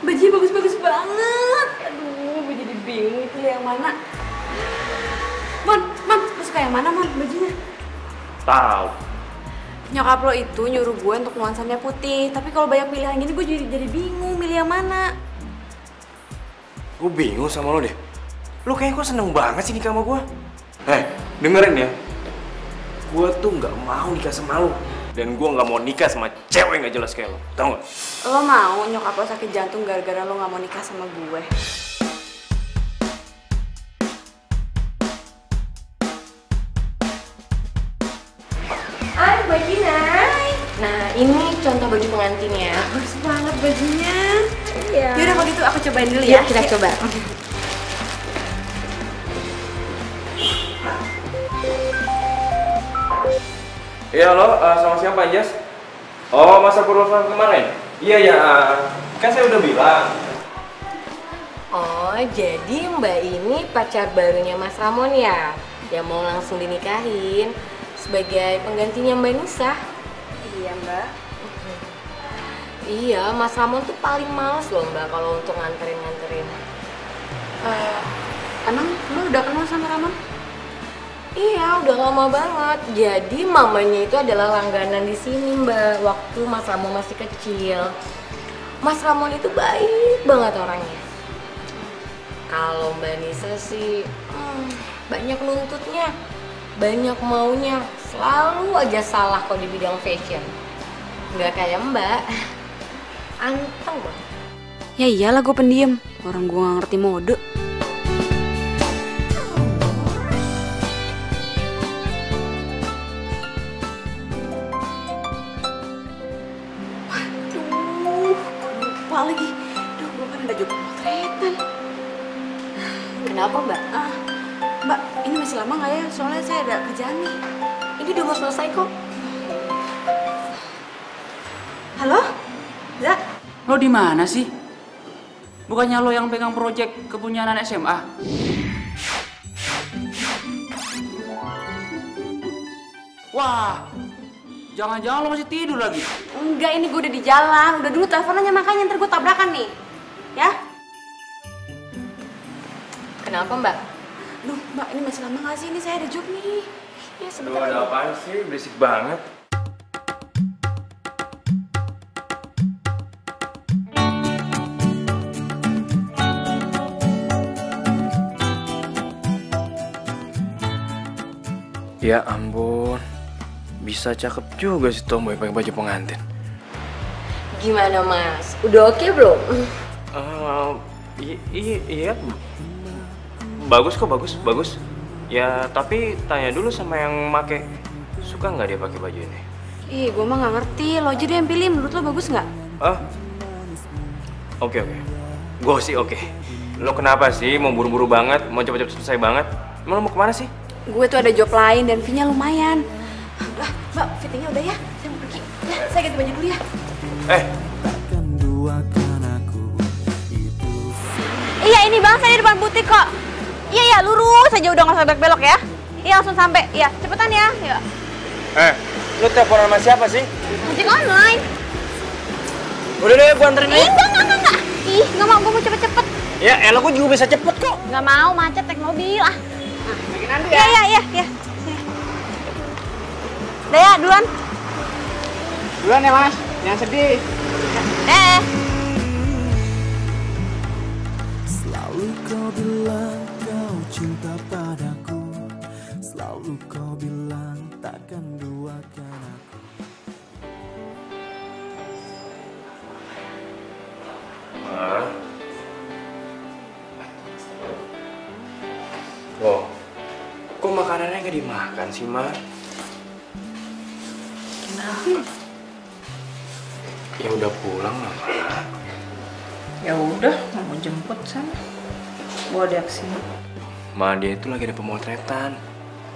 Bajunya bagus-bagus banget. Aduh, gue jadi bingung itu yang mana. Mon, lo suka yang mana, Mon, bajunya? Tahu. Nyokap lo itu nyuruh gue untuk nuansanya putih. Tapi kalau banyak pilihan gini, gue jadi bingung milih yang mana. Gue bingung sama lo deh. Lo kayaknya kok seneng banget sih nikah sama gue. Dengerin ya. Gue tuh nggak mau nikah sama lo. Dan gue nggak mau nikah sama cewek nggak jelas kayak lo. Tau nggak? Lo mau nyokap lo sakit jantung gara-gara lo nggak mau nikah sama gue? Hai Mbak Gina. Nah ini contoh baju pengantinnya. Bagus banget bajunya. Iya. Yaudah kalau gitu aku cobain dulu ya. Kita coba. Iya halo, sama siapa Jas? Oh, masa purwokerto kemarin? Iya ya, kan saya udah bilang. Oh, jadi Mbak ini pacar barunya Mas Ramon ya? Yang mau langsung dinikahin sebagai penggantinya Mbak Nisa. Iya Mbak. Iya, Mas Ramon tuh paling males loh Mbak kalau untuk nganterin-nganterin. Emang lo udah kenal sama Ramon? Iya, udah lama banget. Jadi mamanya itu adalah langganan di sini Mbak, waktu Mas Ramon masih kecil. Mas Ramon itu baik banget orangnya. Kalau Mbak Nisa sih banyak nuntutnya, banyak maunya, selalu aja salah kok di bidang fashion. Nggak kayak Mbak, anteng banget. Ya iyalah gue pendiam, orang gue nggak ngerti mode. Lupa lagi, duh gue kan baju pemotretan. Kenapa Mbak? Mbak, ini masih lama nggak ya? Soalnya saya ada kerjaan nih. Ini udah mau selesai kok. Halo? Zak? Lo di mana sih? Bukannya lo yang pegang proyek kepunyaan SMA? Wah, jangan-jangan lo masih tidur lagi? Enggak, ini gue udah di jalan. Udah dulu teleponnya, makanya ntar gue tabrakan nih. Ya? Kenapa Mbak? Duh, Mbak, ini masih lama nggak sih? Ini saya ada job nih. Ya Aduh, sebentar ada lagi. apaan sih? Berisik banget. Ya ampun, bisa cakep juga sih Tomboy pakai baju pengantin. Gimana Mas? Udah oke belum? Iya, bagus kok, bagus. Ya tapi tanya dulu sama yang make, suka nggak dia pakai baju ini? Ih, gue mah nggak ngerti. Lo aja deh yang pilih. Menurut lo bagus nggak? Oke. Gue sih oke. Lo kenapa sih? Mau buru-buru banget? Mau cepet-cepet selesai banget? Emang lo mau kemana sih? Gue tuh ada job lain dan fee-nya lumayan. Udah, Mbak, fittingnya udah ya. Saya mau pergi. Ya, saya ganti baju dulu ya. Iya, ini Bang, saya di depan butik kok. Iya, lurus aja, udah nggak usah belok-belok ya. Iya, langsung sampai. Iya, cepetan ya. Iya. Lo teleponan sama siapa sih? Ojek online. Udah deh, gue anterin aja. Enggak. Ih, nggak mau, gue mau cepet-cepet. Ya, elah gue juga bisa cepet kok. Nggak mau, macet naik mobil ah. Lagi nanti ya? Iya. Udah ya, duluan. Duluan ya Mas, jangan sedih. Selalu kau bilang kau cinta padaku, selalu kau bilang takkan duakan aku. Loh, kok makanannya nggak dimakan sih, Ma? Kenapa? Ya udah pulang lah, Ma. Ya udah, mau jemput sana. Bawa dia ke sini. Ma, dia itu lagi ada pemotretan.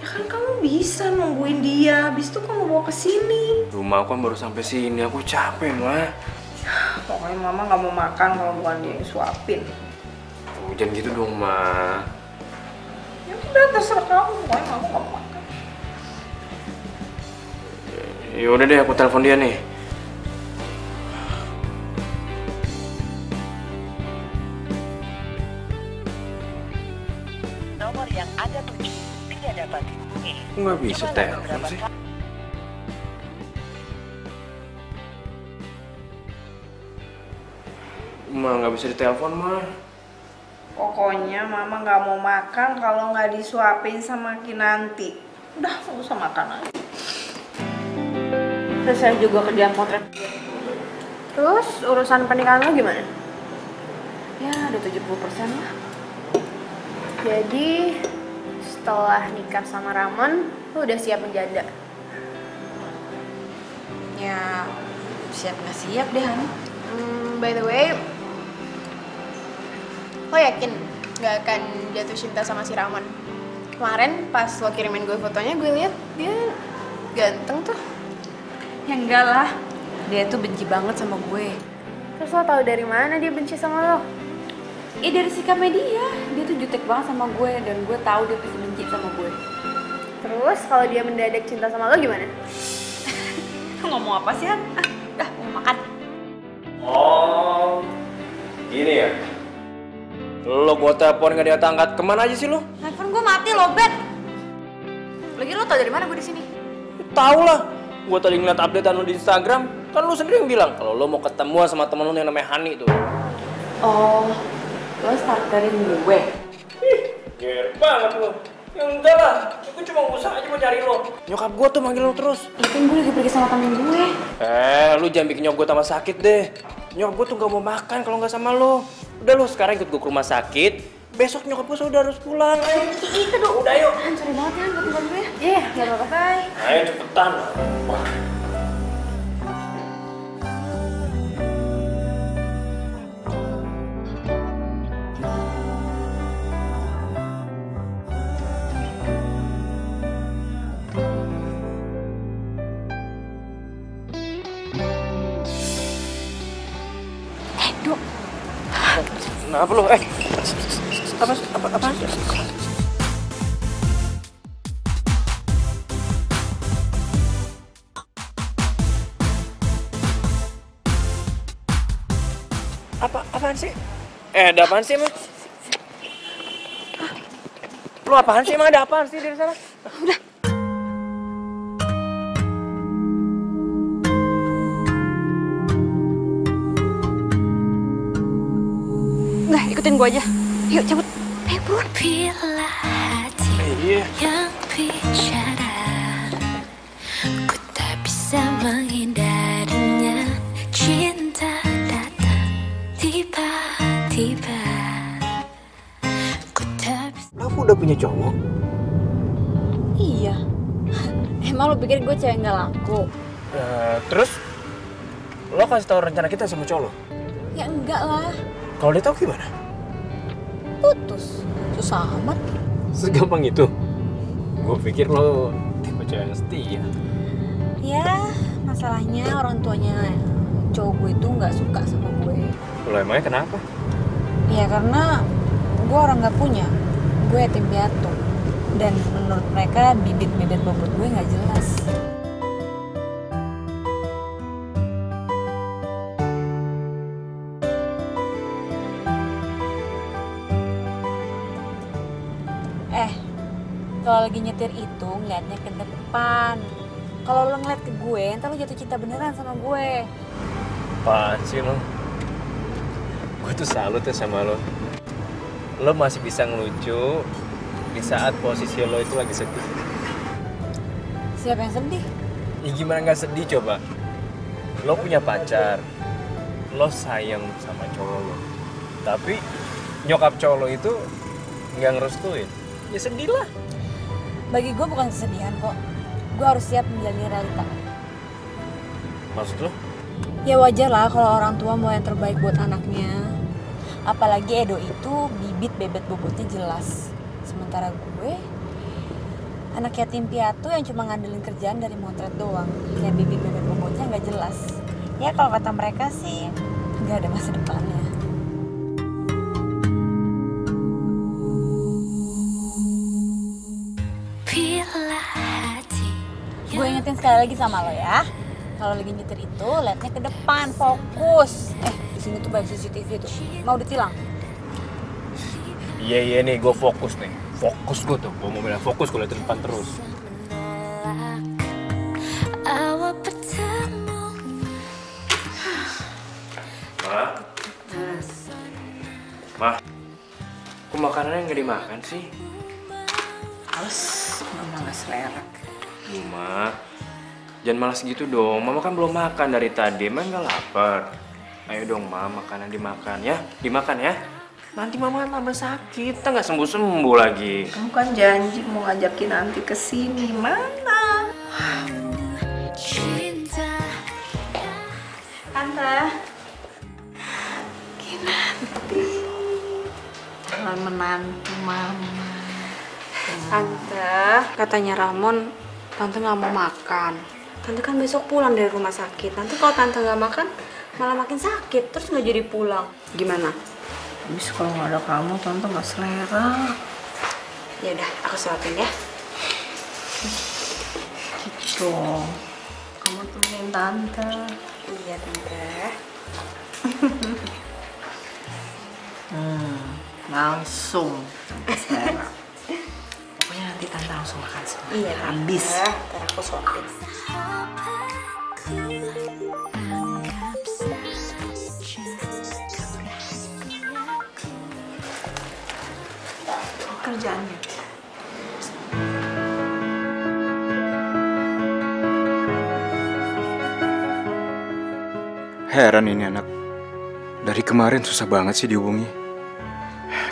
Ya kan kamu bisa nungguin dia, habis itu kamu bawa ke sini. Rumah kan baru sampai sini, aku capek, Ma. Pokoknya mama nggak mau makan kalau bukan dia yang suapin. Oh, jangan gitu dong, Ma. Ya udah, terserah kamu, pokoknya mama nggak mau makan. Ya udah deh, aku telepon dia nih. Nomor yang Anda tuju tidak dapat dihubungi. Kok nggak bisa telepon sih? Ma, nggak bisa ditelepon, Ma. Pokoknya mama nggak mau makan kalau nggak disuapin sama Kinanti. Udah, nggak usah makan lagi. Terus saya juga kerjaan potret. Terus urusan pernikahan lo gimana? Ya ada 70% lah. Jadi setelah nikah sama Ramon, lo udah siap menjanda? Ya, siap nggak siap deh, Han. By the way, lo yakin gak akan jatuh cinta sama si Ramon? Kemarin pas lo kirimin gue fotonya, gue lihat dia ganteng tuh. Ya enggak lah, dia tuh benci banget sama gue. Terus lo tahu dari mana dia benci sama lo? Ya dari sikapnya dia tuh jutek banget sama gue dan gue tahu dia pasti benci sama gue. Terus kalau dia mendadak cinta sama lo gimana? Ngomong apa sih, Han? Udah mau makan. Oh, gini ya? Lo gua telepon nggak diangkat, kemana aja sih lo? Handphone gue mati loh, Bet. Lagi lo tau dari mana gue di sini? Tahu lah, gua tadi ngeliat updatean lo di Instagram, kan lo sendiri yang bilang kalau lo mau ketemuan sama temen lo yang namanya Hani tuh. Oh, lo starterin gue. Ih, ger banget lo. Ya enggak lah, gue cuma usaha aja mau cari lo. Nyokap gue tuh manggil lo terus. Itu gue lagi pergi sama temen gue. Lu jangan bikin nyokap gue tambah sakit deh. Nyokap gue tuh gak mau makan kalau nggak sama lo. Udah lo sekarang ikut gue ke rumah sakit. Besok nyokap gue sudah harus pulang. Ayo, Itu dong. udah yuk. Sorry banget ya, gak tunggu gue. Iya, gak apa-apa, Kai. Ayo cepetan. Wah. Kenapa lo? Apaan? Apaan sih? Ada apaan sih emang? Lo apaan sih emang, ada apaan sih dari sana? Udah. Nah, ikutin gue aja. Yuk, cabut. Ayo, buruan. Bila hati yang bicara, ku tak bisa menghindarinya. Cinta datang tiba-tiba. Ku tak bisa. Aku udah punya cowok. Iya. Emang lo pikir gue cewek nggak laku? Terus lo kasih tahu rencana kita sama cowok lo? Ya enggak lah. Kalau dia tahu gimana? Putus. Susah amat. Segampang itu? Gue pikir lo tipe cewek yang setia. Ya, masalahnya orang tuanya cowok gue itu nggak suka sama gue. Lo emangnya kenapa? Ya karena gue orang nggak punya. Gue yatim piatu. Dan menurut mereka bibit-bibit bobot gue nggak jelas. Kalau lagi nyetir itu ngeliatnya ke depan. Kalau lo ngeliat ke gue, ntar lo jatuh cinta beneran sama gue. Apaan sih lo? Gue tuh salut ya sama lo. Lo masih bisa ngelucu di saat posisi lo itu lagi sedih. Siapa yang sedih? Ya gimana gak sedih coba? Lo punya pacar, lo sayang sama cowok lo. Tapi nyokap cowok lo itu gak ngerestuin. Ya sedih lah. Bagi gue bukan kesedihan kok. Gue harus siap menjalani realita. Maksud lo? Ya wajar lah kalau orang tua mau yang terbaik buat anaknya. Apalagi Edo itu bibit bebet bobotnya jelas. Sementara gue anak yatim piatu yang cuma ngandelin kerjaan dari motret doang. Yang bibit bebet bobotnya nggak jelas. Ya kalau kata mereka sih nggak ada masa depannya. Gue ingetin sekali lagi sama lo ya. Kalau lagi nyetir itu, liatnya ke depan, fokus. Di sini tuh banyak CCTV tuh. Mau ditilang? Iya nih, gue fokus nih. Fokus gue tuh, gue mau bilang fokus, gue liat ke depan terus. Ma? Kok makanannya nggak dimakan sih? Males, mama nggak selera. Ma, jangan malas gitu dong. Mama kan belum makan dari tadi, emang nggak lapar. Ayo dong, Ma, makanan dimakan ya. Dimakan ya. Nanti mama tambah sakit, kita nggak sembuh-sembuh lagi. Kamu kan janji mau ngajakin nanti ke sini, mana? Tante. Kinanti. Calon menantu mama. Tante, katanya Ramon, Tante nggak mau makan. Tante kan besok pulang dari rumah sakit. Nanti kalau Tante nggak makan, malah makin sakit. Terus nggak jadi pulang. Gimana? Habis kalau nggak ada kamu, Tante nggak selera. Ya udah, aku suapin ya. Gitu. Kamu temenin Tante. Iya, Tante. Langsung selera. Pokoknya nanti Tante langsung makan semua. Iya, habis. Ntar aku suapin. Kerjaannya. Heran ini anak. Dari kemarin susah banget sih dihubungi.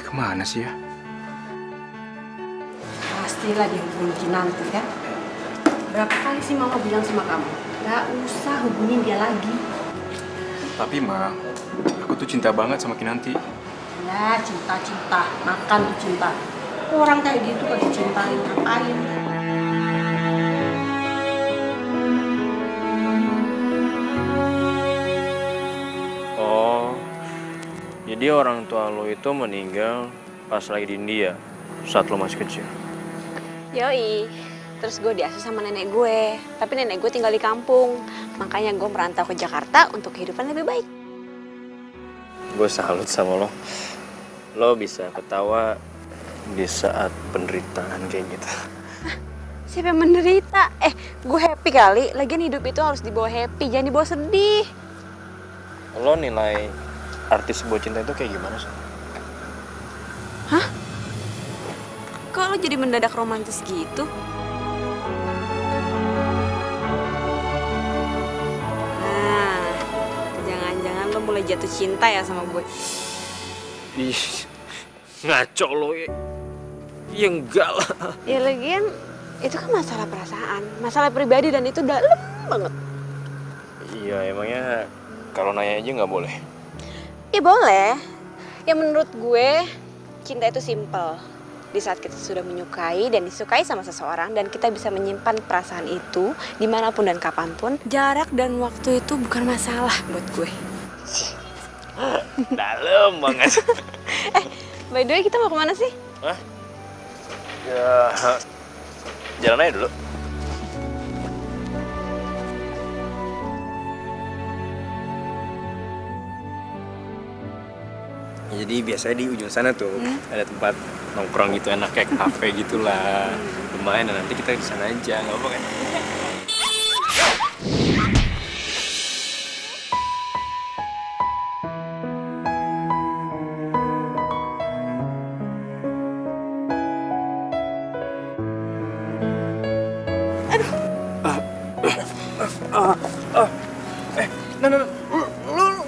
Kemana sih ya? Pastilah dihubungi Kinanti kan? Berapa kali sih mama bilang sama kamu? Gak usah hubungin dia lagi. Tapi Ma, aku tuh cinta banget sama Kinanti. Ya cinta-cinta, makan tuh cinta. Orang kayak gitu kalau dicintain ngapain? Oh, jadi orang tua lo itu meninggal pas lagi di India saat lo masih kecil. Yoi, terus gue diasuh sama nenek gue. Tapi nenek gue tinggal di kampung. Makanya gue merantau ke Jakarta untuk kehidupan lebih baik. Gue salut sama lo. Lo bisa ketawa di saat penderitaan kayak gitu. Siapa yang menderita? Gue happy kali. Lagian hidup itu harus dibawa happy, jangan dibawa sedih. Lo nilai artis sebuah cinta itu kayak gimana sih? Hah? Kok lo jadi mendadak romantis gitu? Nah, jangan-jangan lo mulai jatuh cinta ya sama gue. Ih, ngaco lo ya. Ya enggak lah. Ya lagian itu kan masalah perasaan, masalah pribadi dan itu dalam banget. Iya, emangnya kalau nanya aja nggak boleh? Ya boleh. Ya menurut gue, cinta itu simple. Di saat kita sudah menyukai dan disukai sama seseorang dan kita bisa menyimpan perasaan itu dimanapun dan kapanpun, jarak dan waktu itu bukan masalah buat gue. Dalam banget. By the way, kita mau kemana sih? Hah? Ya, jalan aja dulu. Jadi biasanya di ujung sana tuh ada tempat nongkrong gitu enak kayak kafe gitulah. Lumayan, dan nanti kita di sana aja, nggak apa kan?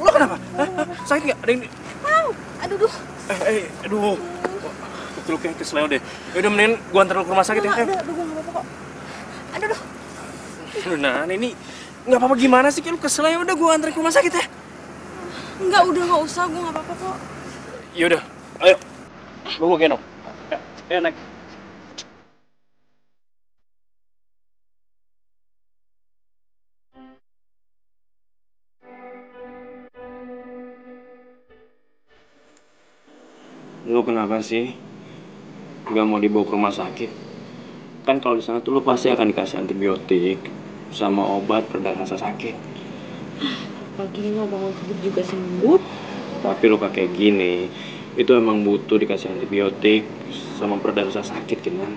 Lo kenapa? Hah? Sakit nggak? Ada yang... Aduh. Aduh. Lu kayak keseleo deh. Yaudah mendingan gua antar lu ke rumah sakit ya. Aduh, gue nggak apa-apa kok. Aduh. Aduh, Nan, ini nggak apa-apa gimana sih? Kayak lu keseleo, udah gua antar ke rumah sakit ya. Enggak, udah nggak usah, gue nggak apa-apa kok. Yaudah, ayo. Gua gendong. Ayo naik. Lu kenapa sih nggak mau dibawa ke rumah sakit? Kan kalau di sana tuh lu pasti akan dikasih antibiotik sama obat pereda rasa sakit. Pagi mau bangun tidur juga sembuh. Tapi luka kayak gini, itu emang butuh dikasih antibiotik sama pereda rasa sakit kan?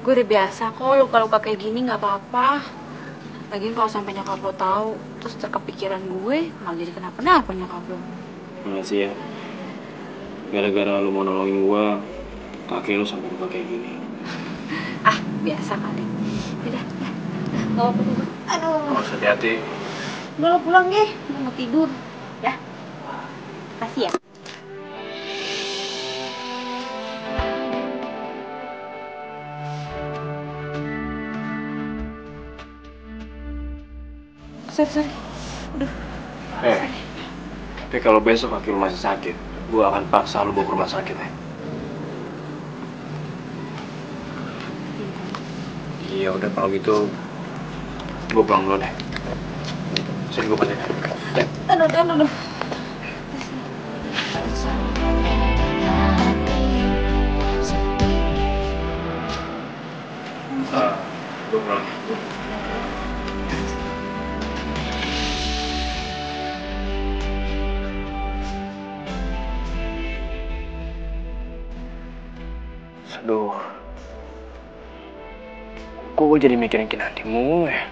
Gue udah biasa kok luka-luka kayak gini, nggak apa-apa. Lagian kalau sampai nyokap lo tahu, terus terkepikiran gue, malah jadi kenapa-napa nyokap lo. Makasih ya. gara-gara lu mau nolongin gua, kaki lu sampai luka kayak gini. Ah, biasa kali. Udah, nggak apa-apa gue. Aduh. Harus hati-hati. Udah pulang deh, mau tidur. Ya. Kasih ya. Sorry. Aduh. Tapi kalau besok kaki lu masih sakit, gua akan paksa lu bawa ke rumah sakit ya. Iya udah kalau gitu, gua pulang dulu deh. Sini gua balik. Ya. Aduh. Gua pulang. Aduh, kok gue jadi mikirin Kinanti mulu ya?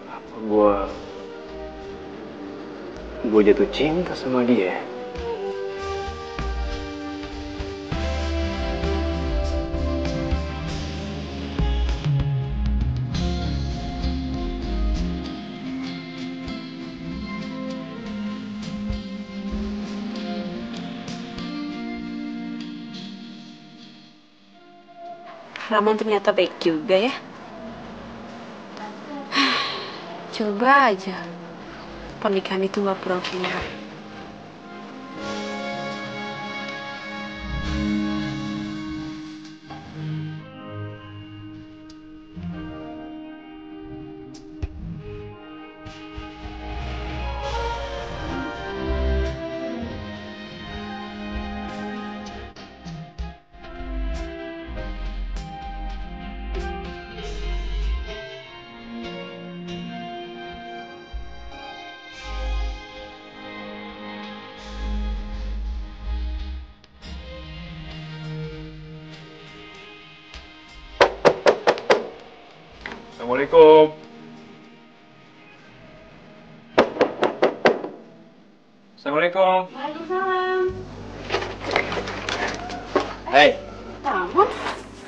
Apa gue jatuh cinta sama dia? Ramon ternyata baik juga ya. Coba aja pernikahan itu gak pura-pura. Assalamualaikum. Assalamualaikum. Waalaikumsalam. Hai. Ramon,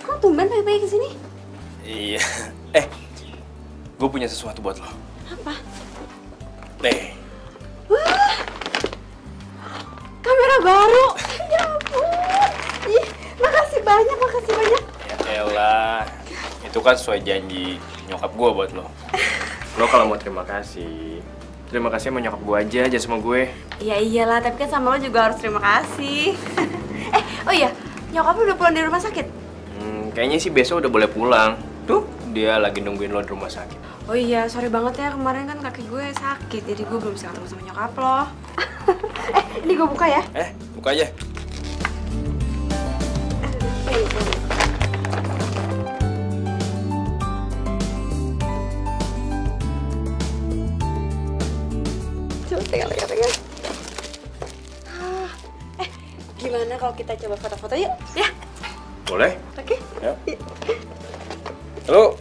kok tumben pagi-pagi kesini? Iya. Gue punya sesuatu buat lo. Apa? Nih. Wah, kamera baru. Ya ampun. Ih, makasih banyak. Ya elah. Itu kan sesuai janji nyokap gue buat lo. Lo kalau mau terima kasih sama nyokap gue aja sama gue. Ya iyalah, tapi kan sama lo juga harus terima kasih. Oh iya, nyokap lo udah pulang dari rumah sakit? Kayaknya sih besok udah boleh pulang. Tuh, dia lagi nungguin lo di rumah sakit. Oh iya, sorry banget ya, kemarin kan kaki gue sakit, jadi gue belum bisa ketemu sama nyokap lo. Ini gue buka ya? Buka aja. Coba pegang. Gimana kalau kita coba foto-foto yuk? Ya? Boleh? Oke. Ya. Lo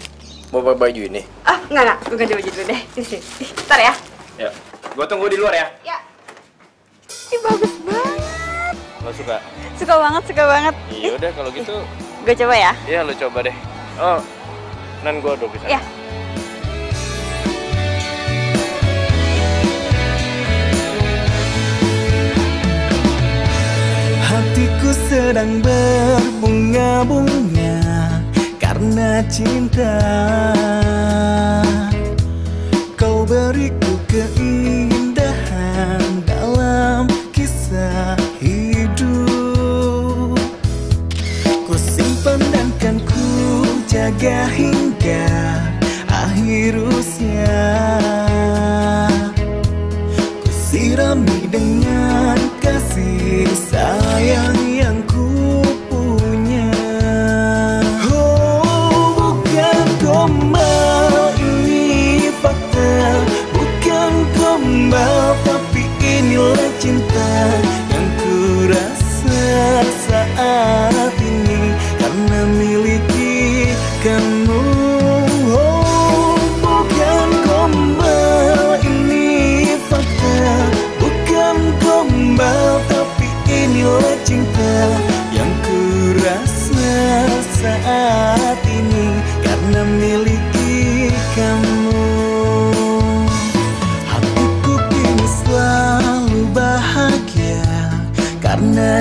mau pakai baju ini? Enggak. Gue ganti baju dulu deh. Di sini. Ntar ya. Ya. Gue tunggu di luar ya. Ya. Ih, bagus banget. Lo suka? Suka banget. Iya udah kalau gitu. Gue coba ya. Iya, lo coba deh. Oh, nan gue duduk di sana. Ya. Hatiku sedang berbunga-bunga karena cinta. Kau beriku keindahan dalam kisah hidup. Ku simpan dan kan ku jaga hingga akhir usia. Ku sirami dengan kasih sayang yang ku punya. Oh, bukan gombal, ini fakta. Bukan gombal, tapi inilah cinta yang ku rasa saat ini karena miliki kamu. Oh, bukan gombal.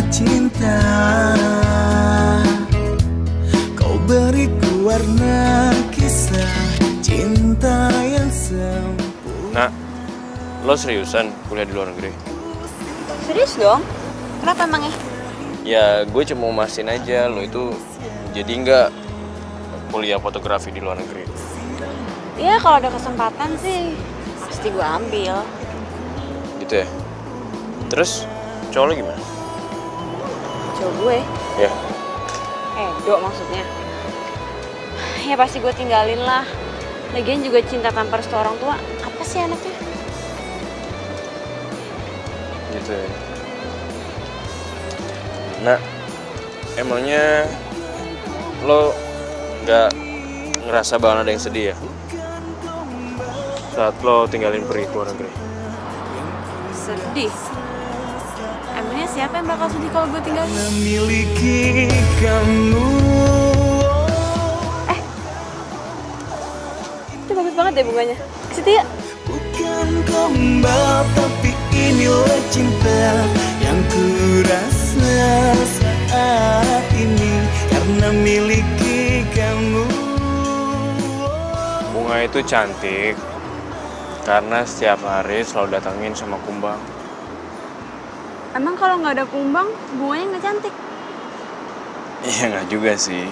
cinta. Kau beriku warna kisah cinta yang sempurna. Nah, lo seriusan kuliah di luar negeri? Serius dong? Kenapa emangnya? Ya, gue cuma mau mastiin aja lo itu jadi nggak kuliah fotografi di luar negeri. Iya, kalau ada kesempatan sih pasti gue ambil. Gitu ya? Terus, cowok lo gimana? Cowok gue? Ya. Edo maksudnya. Ya pasti gue tinggalin lah. Lagian juga cinta tanpa restu orang tua. Apa sih anaknya? Gitu ya. Nah, emangnya lo nggak ngerasa bakal ada yang sedih ya saat lo tinggalin pergi ke luar negeri? Sedih? Emangnya siapa yang bakal sedih kalau gue tinggalin? Memiliki kamu. Itu bagus banget deh bunganya. Ke situ ya. Bukan gombal tapi inilah cinta yang ku rasa saat ini karena miliki kamu. Bunga itu cantik karena setiap hari selalu datangin sama kumbang. Emang kalau nggak ada kumbang, bunganya nggak cantik? Iya nggak juga sih.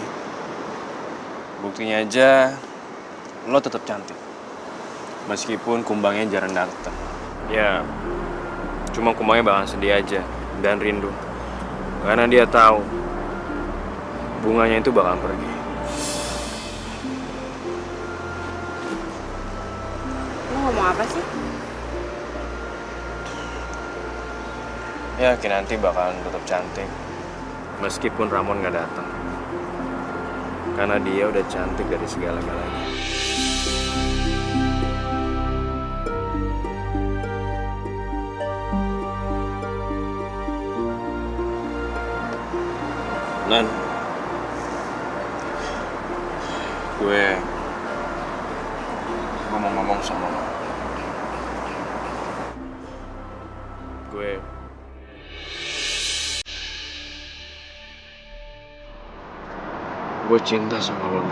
Buktinya aja lo tetap cantik. Meskipun kumbangnya jarang datang. Ya, cuma kumbangnya bakal sedih aja dan rindu. Karena dia tahu bunganya itu bakal pergi. Lo ngomong apa sih? Ya, Kinanti bakalan tetap cantik. Meskipun Ramon nggak datang. Karena dia udah cantik dari segala-galanya. Nan, gue mau ngomong sama lo. Gue cinta sama lo.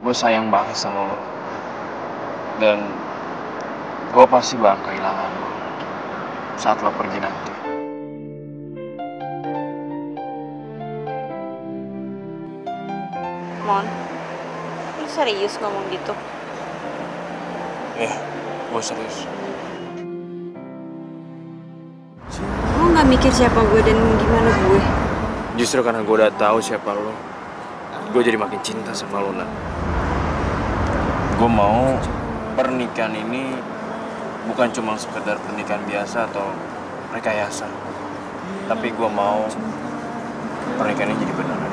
Gue sayang banget sama lo. Dan gue pasti bakal kehilangan lo saat lo pergi nanti. Mon, lu serius ngomong gitu? Ya, gue serius. Lu nggak mikir siapa gue dan gimana gue? Justru karena gue udah tahu siapa lo, gue jadi makin cinta sama lo, Nan. Gue mau pernikahan ini bukan cuma sekedar pernikahan biasa atau rekayasa, tapi gue mau pernikahan ini jadi beneran.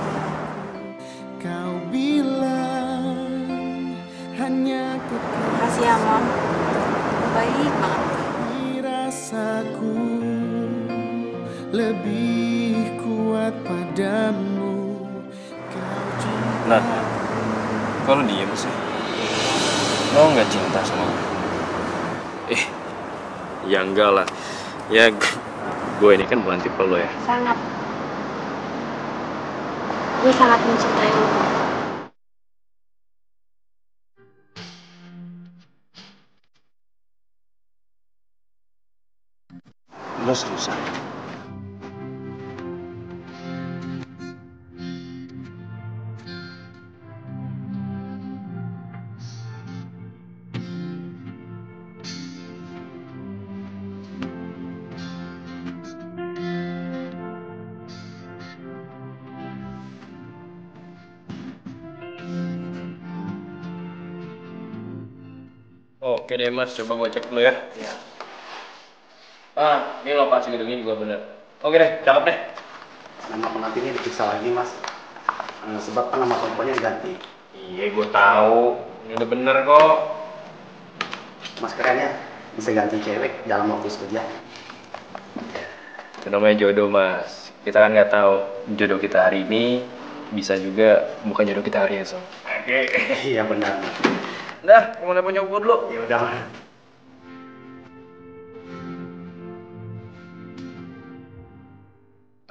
Kau bilang hanya Makasih ya, Mon. Baik banget. rasaku lebih kuat padamu. Nah, kok lo diem sih? Lo nggak cinta sama gue? Ya enggak lah. Ya, gue ini kan bukan tipe lo ya. Sangat. Gue sangat mencintai lo. Lo seriusan? Oke deh mas, coba gue cek dulu ya. Iya. Ini lokasi gedung ini juga bener. Oke deh, cakep deh. Nama pengantinnya diperiksa lagi mas, sebab kan nama perempuannya diganti. Iya, gue tahu. Ini udah bener kok. Mas kerennya bisa ganti cewek dalam waktu sekejap. Itu namanya jodoh mas. Kita kan nggak tahu jodoh kita hari ini bisa juga bukan jodoh kita hari esok. Oke. Iya benar mas. Dah, mau nelfon nyokap dulu. Ya udah.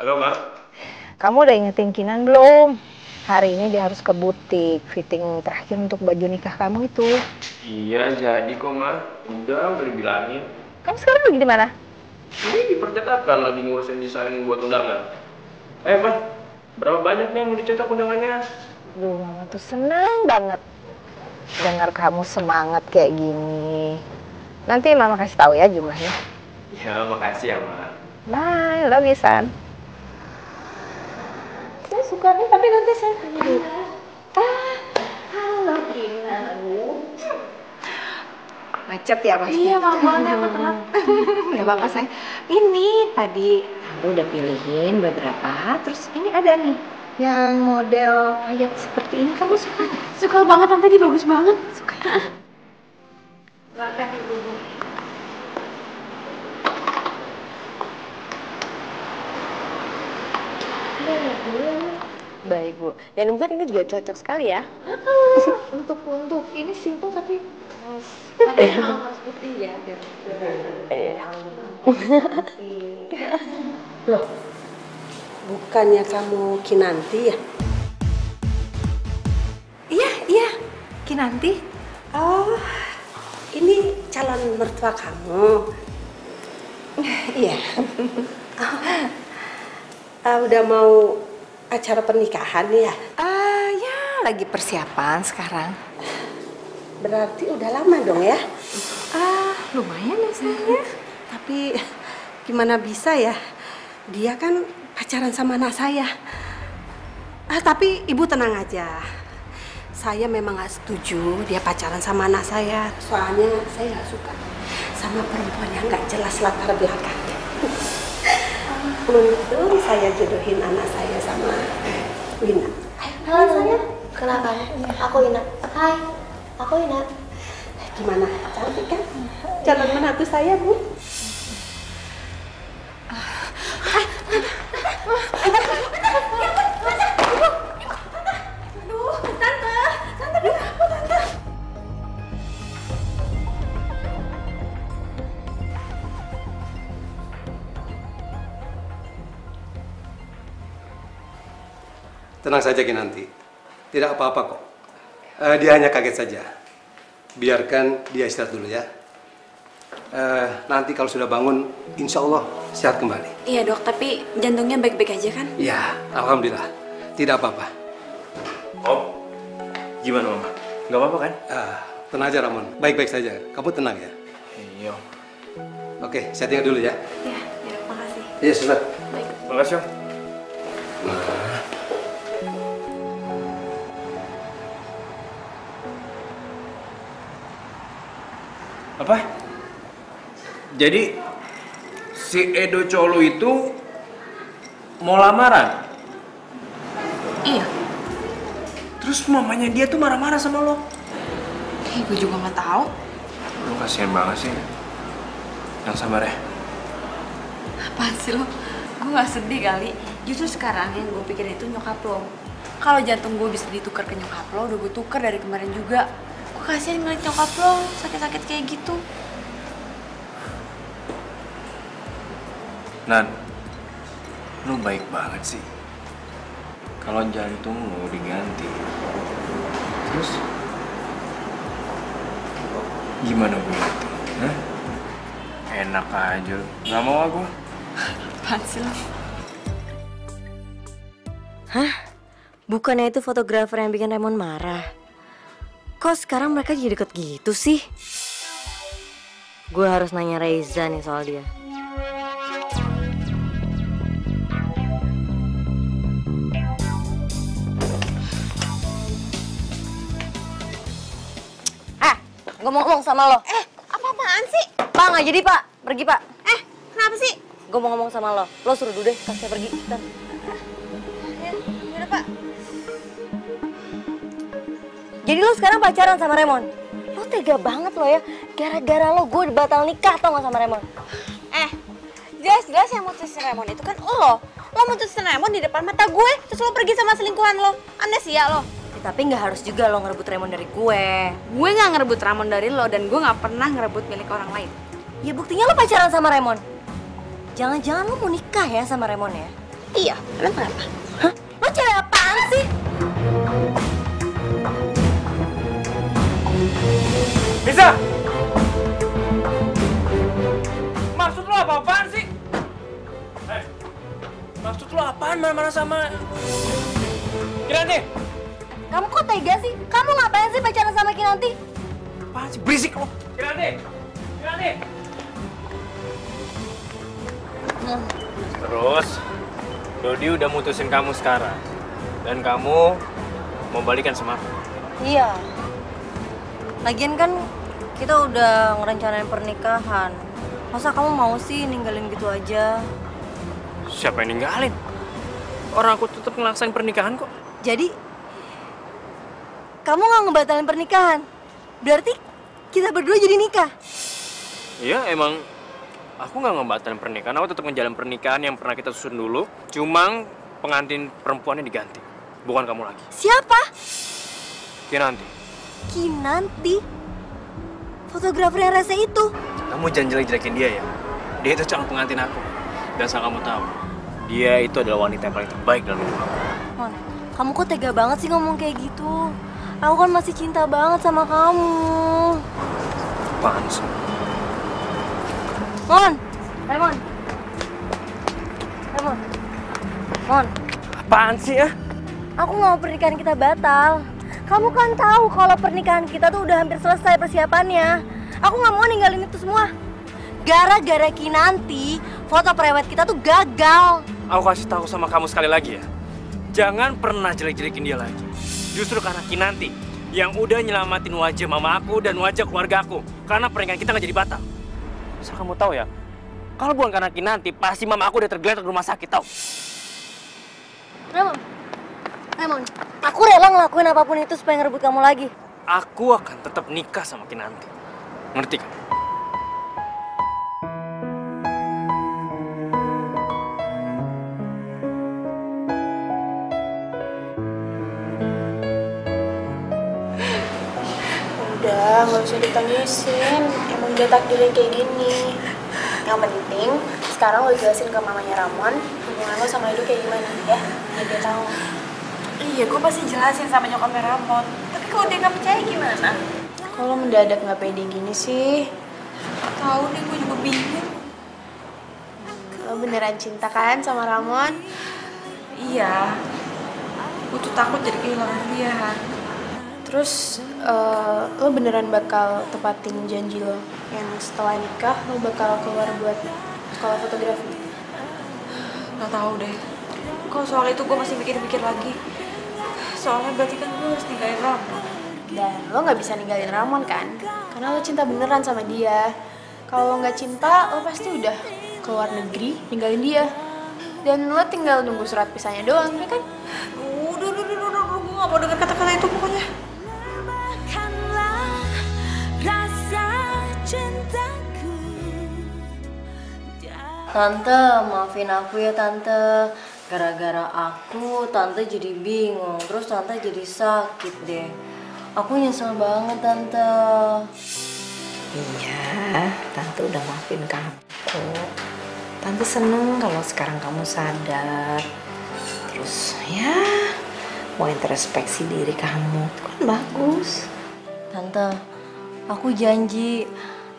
Halo, Mak. Kamu udah ingetin Kinan belum? Hari ini dia harus ke butik fitting terakhir untuk baju nikah kamu itu. Iya, jadi kok, Ma. Udah dibilangin. Kamu sekarang lagi di mana? Ini di percetakan lagi ngurusin desain buat undangan. Ma, berapa banyak nih yang mau dicetak undangannya? Duh, Mama tuh senang banget dengar kamu semangat kayak gini. Nanti Mama kasih tahu ya jumlahnya. Ya, makasih ya, Ma. Bye, love you, San. Saya suka nih, tapi nanti saya tanya dulu. Halo, Kinan. Macet ya pasti? Iya, maaf banget aku telat. Gak apa-apa, sayang. Ini tadi aku udah pilihin beberapa, terus ini ada nih yang model kayak seperti ini. Kamu suka? Suka banget, Tante, dia bagus banget. Suka. Silakan, Ibu. Baik, Bu. Dan mungkin ini juga cocok sekali ya. Untuk ini simple tapi harus putih ya. Loh, bukannya kamu Kinanti ya? Iya, Kinanti. Oh, ini calon mertua kamu. Iya. Udah mau acara pernikahan ya? Ya lagi persiapan sekarang. Berarti udah lama dong ya? Lumayan ya sayang. Tapi gimana bisa ya? Dia kan pacaran sama anak saya. Tapi ibu tenang aja. Saya memang gak setuju dia pacaran sama anak saya. Soalnya saya gak suka sama perempuan yang gak jelas latar belakangnya. Untung saya jodohin anak saya sama Wina. Halo sayang, kenapa? Aku Ina. Hai, aku Ina. Gimana? Cantik kan? Calon menantu saya, Bu. Tenang saja Kinanti, tidak apa-apa kok. Dia hanya kaget saja. Biarkan dia istirahat dulu ya. Nanti kalau sudah bangun, insya Allah sehat kembali. Iya dok, tapi jantungnya baik-baik aja kan? Ya, alhamdulillah, tidak apa-apa. Om, gimana Mama? Nggak apa-apa kan? Tenang aja Ramon, baik-baik saja. Kamu tenang ya. Iya. Oke, saya tinggal dulu ya. Iya, makasih. Iya, sudah. Baik. Makasih Om. Apa? Jadi si Edo Colo itu mau lamaran? Iya. Terus mamanya dia tuh marah-marah sama lo? Gue juga nggak tahu. Lo kasihan banget sih. Yang sabar ya. Apaan sih lo? Gue nggak sedih kali. Justru sekarang yang gue pikirin itu nyokap lo. Kalau jantung gue bisa ditukar ke nyokap lo, udah gue tukar dari kemarin juga. Gue kasihan ngeliat nyokap lo sakit-sakit kayak gitu. Nan, lo baik banget sih. Kalau jantung lo diganti, terus gimana gue itu? Hah? Enak aja lo, nggak mau aku. Apaan sih lo? Hah? Bukannya itu fotografer yang bikin Raymond marah? Kok sekarang mereka jadi deket gitu sih? Gue harus nanya Reza nih soal dia. Gue mau ngomong sama lo. Apa-apaan sih? Pak, nggak jadi pak. Pergi pak. Kenapa sih? Gue mau ngomong sama lo. Lo suruh dulu deh, kasih saya pergi. Bentar. Yaudah, Pak. Jadi lo sekarang pacaran sama Raymond? Lo tega banget lo ya. Gara-gara lo gue batal nikah tau gak sama Raymond? Jelas-jelas yang mutusin Raymond itu kan lo. Lo mutusin Raymond di depan mata gue, terus lo pergi sama selingkuhan lo. Amnesia lo. Tapi nggak harus juga lo ngerebut Raymond dari gue. Gue nggak ngerebut Raymond dari lo dan gue nggak pernah ngerebut milik orang lain. Ya buktinya lo pacaran sama Raymond. Jangan-jangan lo mau nikah ya sama Raymond ya? Iya, kenapa? Hah? Lo cewek apaan sih? Bisa! Maksud lo apa-apaan sih? Maksud lo apaan marah-marah sama... Kinanti! Kamu kok tega sih? Kamu ngapain sih pacaran sama Kinanti? Apaan sih? Berisik lo! Kinanti! Kinanti! Terus, Dodi udah mutusin kamu sekarang. Dan kamu mau balikan sama aku? Iya. Lagian kan kita udah ngerencanain pernikahan. Masa kamu mau sih ninggalin gitu aja? Siapa yang ninggalin? Orang aku tetap ngelaksain pernikahan kok. Jadi, kamu nggak ngebatalin pernikahan? Berarti kita berdua jadi nikah? Iya, emang aku nggak ngebatalin pernikahan. Aku tetap ngejalan pernikahan yang pernah kita susun dulu. Cuma pengantin perempuannya diganti. Bukan kamu lagi. Siapa? Kinanti. Kinanti? Fotografer yang rese itu? Kamu jangan jelek-jelekin dia ya. Dia itu calon pengantin aku. Dan asal kamu tahu, dia itu adalah wanita yang paling terbaik dalam hidup aku. Mon, kamu kok tega banget sih ngomong kayak gitu? Aku kan masih cinta banget sama kamu. Apaan sih? Mon, Raymond. Raymond. Mon. Apaan sih ya? Aku nggak mau pernikahan kita batal. Kamu kan tahu kalau pernikahan kita tuh udah hampir selesai persiapannya. Aku nggak mau ninggalin itu semua. Gara-gara Kinanti, foto prewed kita tuh gagal. Aku kasih tahu sama kamu sekali lagi ya. Jangan pernah jelek-jelekin dia lagi. Justru karena Kinanti yang udah nyelamatin wajah mama aku dan wajah keluarga aku. Karena pernikahan kita nggak jadi batal. Asal kamu tahu ya, kalau bukan karena Kinanti, pasti mama aku udah tergeletak di rumah sakit, tau? Raymond, aku rela ngelakuin apapun itu supaya ngerebut kamu lagi. Aku akan tetap nikah sama Kinanti. Ngerti kan? Udah, nggak usah ditangisin. Emang udah takdirnya kayak gini. Yang penting, sekarang lo jelasin ke mamanya Ramon hubungan lo sama Edo kayak gimana ya, biar dia tahu. Iya, gue pasti jelasin sama nyokapnya Ramon. Tapi kalau dia nggak percaya gimana? Kalau mendadak nggak pede gini sih? Tahu deh, gue juga bingung. Lo beneran cinta kan sama Ramon? Iya. Gue tuh takut jadi kehilangan dia, Han. Terus lo beneran bakal tepatin janji lo yang setelah nikah lo bakal keluar buat sekolah fotografi? Nggak tahu deh. Kalau soal itu gue masih mikir-mikir lagi. Soalnya berarti kan gue harus ninggalin Ramon. Dan lo nggak bisa ninggalin Ramon kan? Karena lo cinta beneran sama dia. Kalau lo nggak cinta, lo pasti udah keluar negeri ninggalin dia. Dan lo tinggal nunggu surat pisahnya doang, ya kan? Udah, gue nggak mau denger kata-kata itu pokoknya. Tante, maafin aku ya Tante. Gara-gara aku, Tante jadi bingung. Terus Tante jadi sakit deh. Aku nyesel banget Tante. Iya, Tante udah maafin kamu. Tante seneng kalau sekarang kamu sadar. Terus ya, mau introspeksi diri kamu. Itu kan bagus. Tante, aku janji.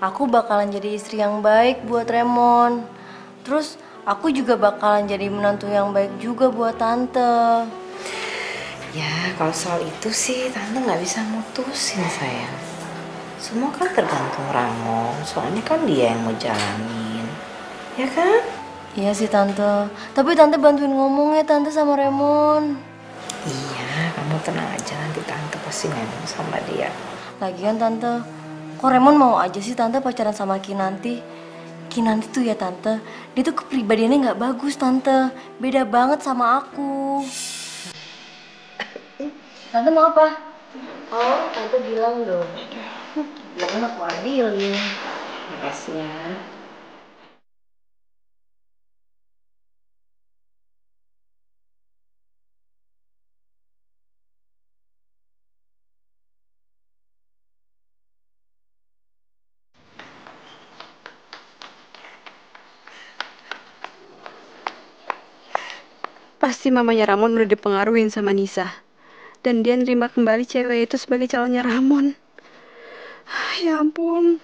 Aku bakalan jadi istri yang baik buat Raymond. Terus aku juga bakalan jadi menantu yang baik juga buat Tante. Ya, kalau soal itu sih Tante nggak bisa mutusin sayang. Semua kan tergantung Ramon. Soalnya kan dia yang mau jalanin, ya kan? Iya sih Tante. Tapi Tante bantuin ngomongnya Tante sama Raymond. Iya, kamu tenang aja, nanti Tante pasti ngomong sama dia. Lagian Tante, kok Raymond mau aja sih Tante pacaran sama Kinanti? Kinanti tuh ya Tante, dia tuh kepribadiannya nggak bagus Tante. Beda banget sama aku. Tante mau apa? Oh, Tante bilang dong. Bilang aku adil ya. Makasih ya. Pasti mamanya Ramon udah dipengaruhin sama Nisa. Dan dia nerima kembali cewek itu sebagai calonnya Ramon. Ya ampun,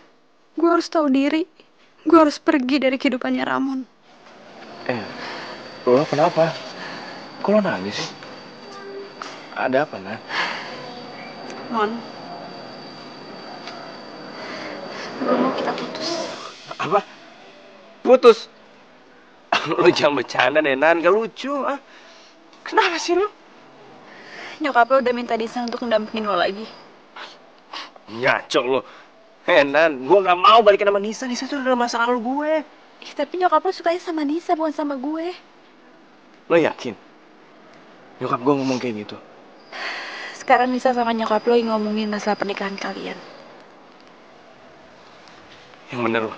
gue harus tahu diri. Gue harus pergi dari kehidupannya Ramon. Lo kenapa? Kok lo nangis sih? Ada apa, Nan? Mon, gue mau kita putus. Apa? Putus? Lo jangan bercanda deh, Nan. Gak lucu. Ah. Kenapa sih lo? Nyokap lo udah minta Nisa untuk ngedampingin lo lagi. Nyacok lo. Nan, gue gak mau balikin sama Nisa. Nisa tuh udah masa lalu gue. Tapi nyokap lo sukanya sama Nisa, bukan sama gue. Lo yakin? Nyokap gue ngomong kayak gitu? Sekarang Nisa sama nyokap lo yang ngomongin masalah pernikahan kalian. Yang bener lo.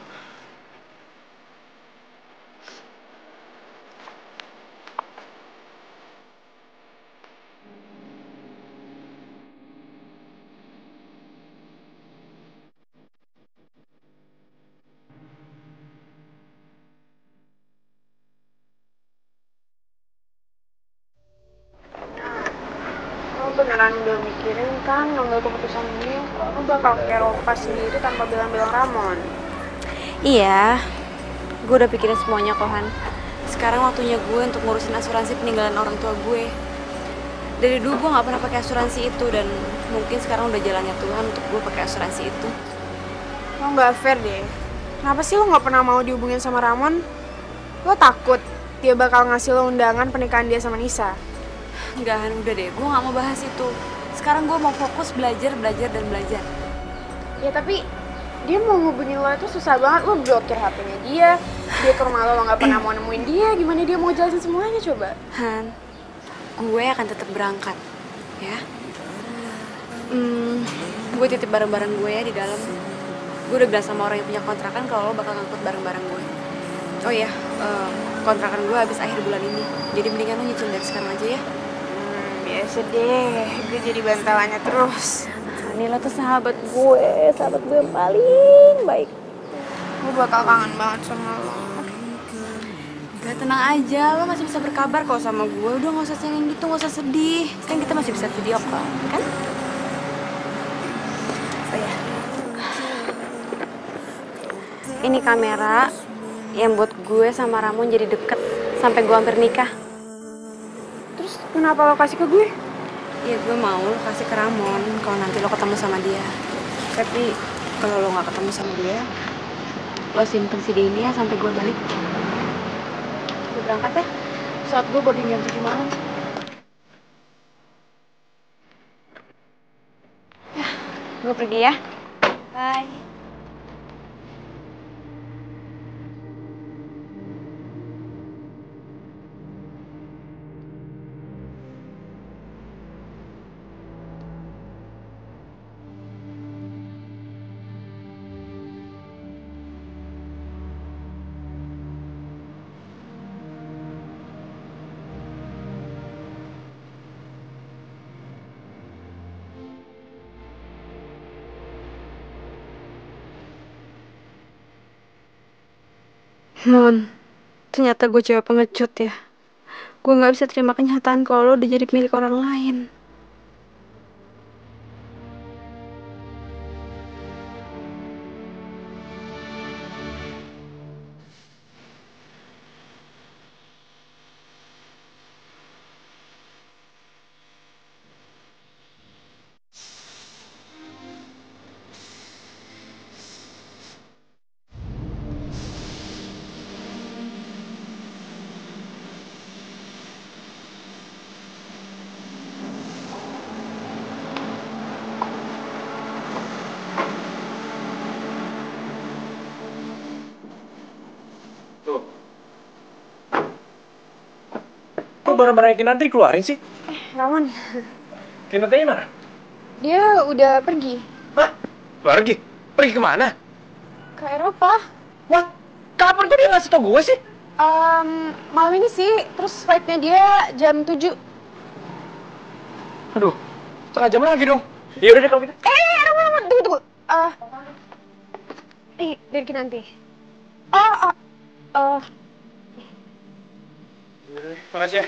Beneran udah mikirin kan ngambil keputusan ini, lo bakal kayak lepas sendiri tanpa bilang-bilang Ramon. Iya, gue udah pikirin semuanya Kohan. Sekarang waktunya gue untuk ngurusin asuransi peninggalan orang tua gue. Dari dulu gue gak pernah pakai asuransi itu dan mungkin sekarang udah jalannya Tuhan untuk gue pakai asuransi itu. Lo gak fair deh. Kenapa sih lo gak pernah mau dihubungin sama Ramon? Lo takut dia bakal ngasih lo undangan pernikahan dia sama Nisa? Enggak, Han, udah deh, gue gak mau bahas itu. Sekarang gue mau fokus belajar. Ya tapi dia mau hubungin lo itu susah banget. Lo blokir HP-nya dia. Dia ke rumah lo gak pernah mau nemuin dia. Gimana dia mau jelasin semuanya coba? Han, gue akan tetap berangkat, ya. Gue titip barang-barang gue ya di dalam. Gue udah bilang sama orang yang punya kontrakan kalau lo bakal ngangkut barang-barang gue. Oh iya, kontrakan gue habis akhir bulan ini. Jadi mendingan lo nyicil dari sekarang aja ya. Biasa deh, gue jadi bantalannya terus. Ini lo tuh sahabat gue yang paling baik. Gue bakal kangen banget sama lo. Gak, tenang aja, lo masih bisa berkabar kok sama gue. Udah gak usah cengeng gitu, gak usah sedih. Kan kita masih bisa video call, kan? Oh ya, ini kamera yang buat gue sama Ramon jadi deket sampai gue hampir nikah. Terus kenapa lo kasih ke gue? Ya gue mau lo kasih ke Ramon kalau nanti lo ketemu sama dia. Tapi kalau lo gak ketemu sama dia, lo simpen CD ini ya sampai gue balik. Gue berangkat ya, saat gue boarding jam 7 malam. Ya, gue pergi ya. Bye. Mon, ternyata gue cewek pengecut ya. Gue gak bisa terima kenyataan kalau lo udah jadi milik orang lain. Barang-barang Kinanti keluarin sih? Ramon. Kinanti mana? Dia udah pergi. Hah? Pergi? Pergi kemana? Ke Eropa. What? Kapan tuh dia ngasih tau gue sih? Malam ini sih, terus flightnya dia jam 7. Aduh, setengah jam lagi dong. Ya udah deh kalau gitu. Ramon, tunggu. Dari Kinanti. Makasih ya.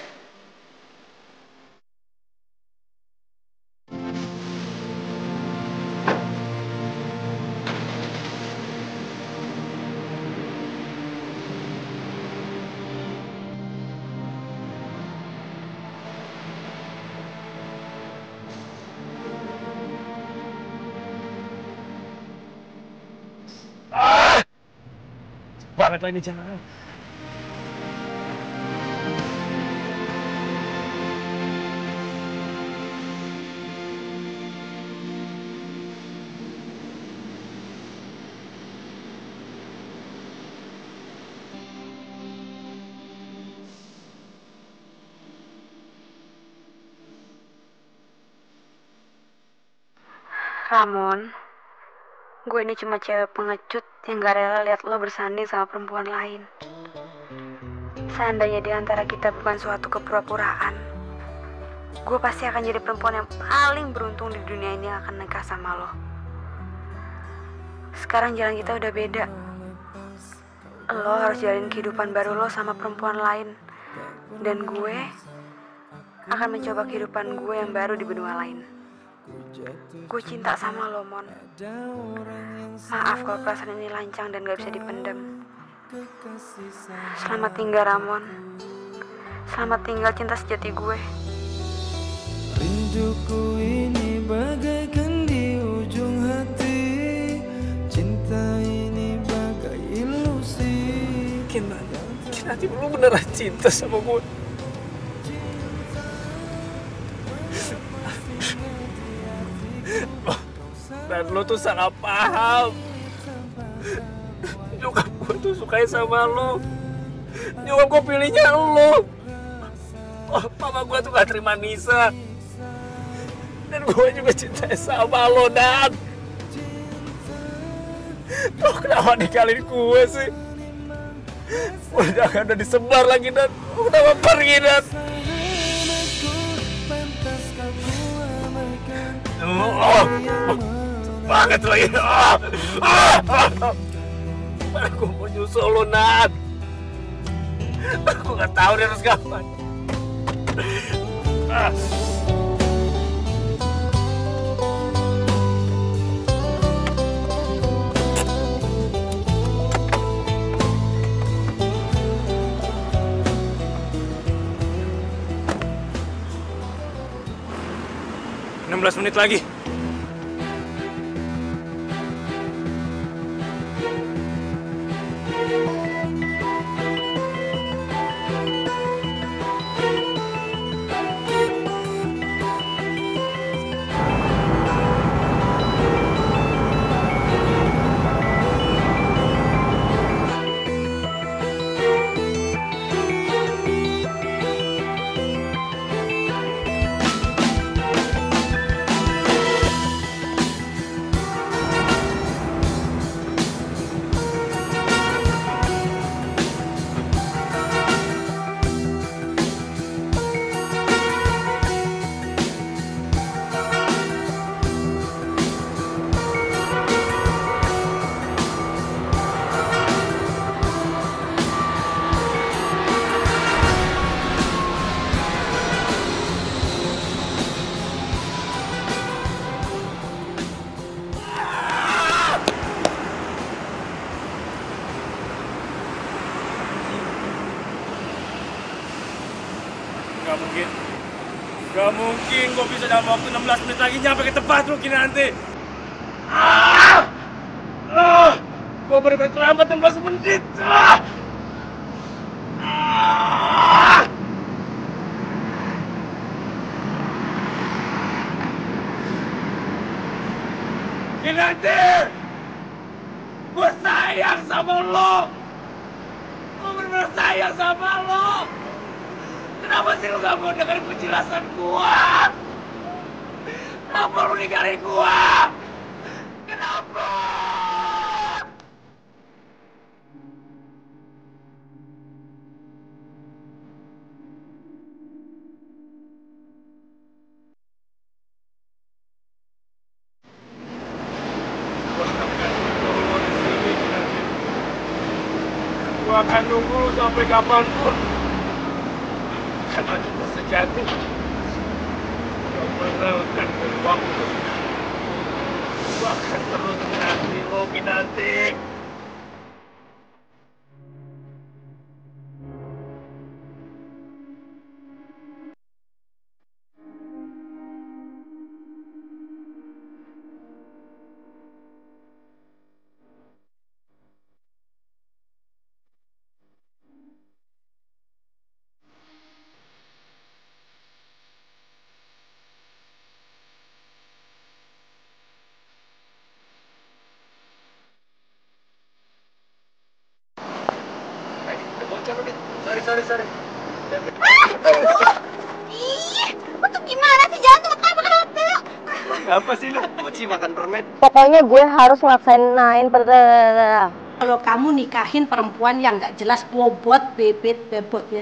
banget lah ini jalan. Ramon, gue ini cuma cewek pengecut yang gak rela lihat lo bersanding sama perempuan lain. Seandainya di antara kita bukan suatu kepura-puraan, gue pasti akan jadi perempuan yang paling beruntung di dunia ini yang akan nikah sama lo. Sekarang jalan kita udah beda. Lo harus jalin kehidupan baru lo sama perempuan lain. Dan gue akan mencoba kehidupan gue yang baru di benua lain. Gue cinta sama lo, Mon. Maaf kalau perasaan ini lancang dan gak bisa dipendam. Selamat tinggal, Ramon. Selamat tinggal cinta sejati gue. Rinduku ini bagaikan di ujung hati. Cinta ini bagai ilusi. Kinanti lu beneran cinta sama gue. Dan lo tuh salah paham. Nyokap gue tuh suka sama lo. Nyokap gue pilihnya lo. Oh, papa gue tuh gak terima Nisa. Dan gue juga cinta sama lo, Dan. Lo kenapa ninggalin gue sih? Udah disebar lagi, Dan. Lo kenapa pergi, Dan? Banget lagi. Aku mau nyusul lo, Nat. Aku gak tahu dia harus kapan. Enam 16 menit lagi. Gak mungkin gue bisa dalam waktu 16 menit lagi nyampe ke tempat lu Kinanti. Gue bener-bener terlambat 16 menit. Kinanti, gue sayang sama lo. Gue bener-bener sayang sama lo. Kenapa sih lu gak mau dengerin penjelasan gua? Kenapa lu ninggalin gua? Kenapa? Gua akan nunggu lu sampai kapanpun. Karena cinta sejati yang menerangkan waktu. Aku akan terus menanti lo, Kinanti. Sari. Ih, lu tuh gimana sih? Jangan tuh makan roti. Apa sih lu? Mochi makan permen. Pokoknya gue harus ngelaksanain Kalau kamu nikahin perempuan yang nggak jelas bobot, bebet, bebot ya.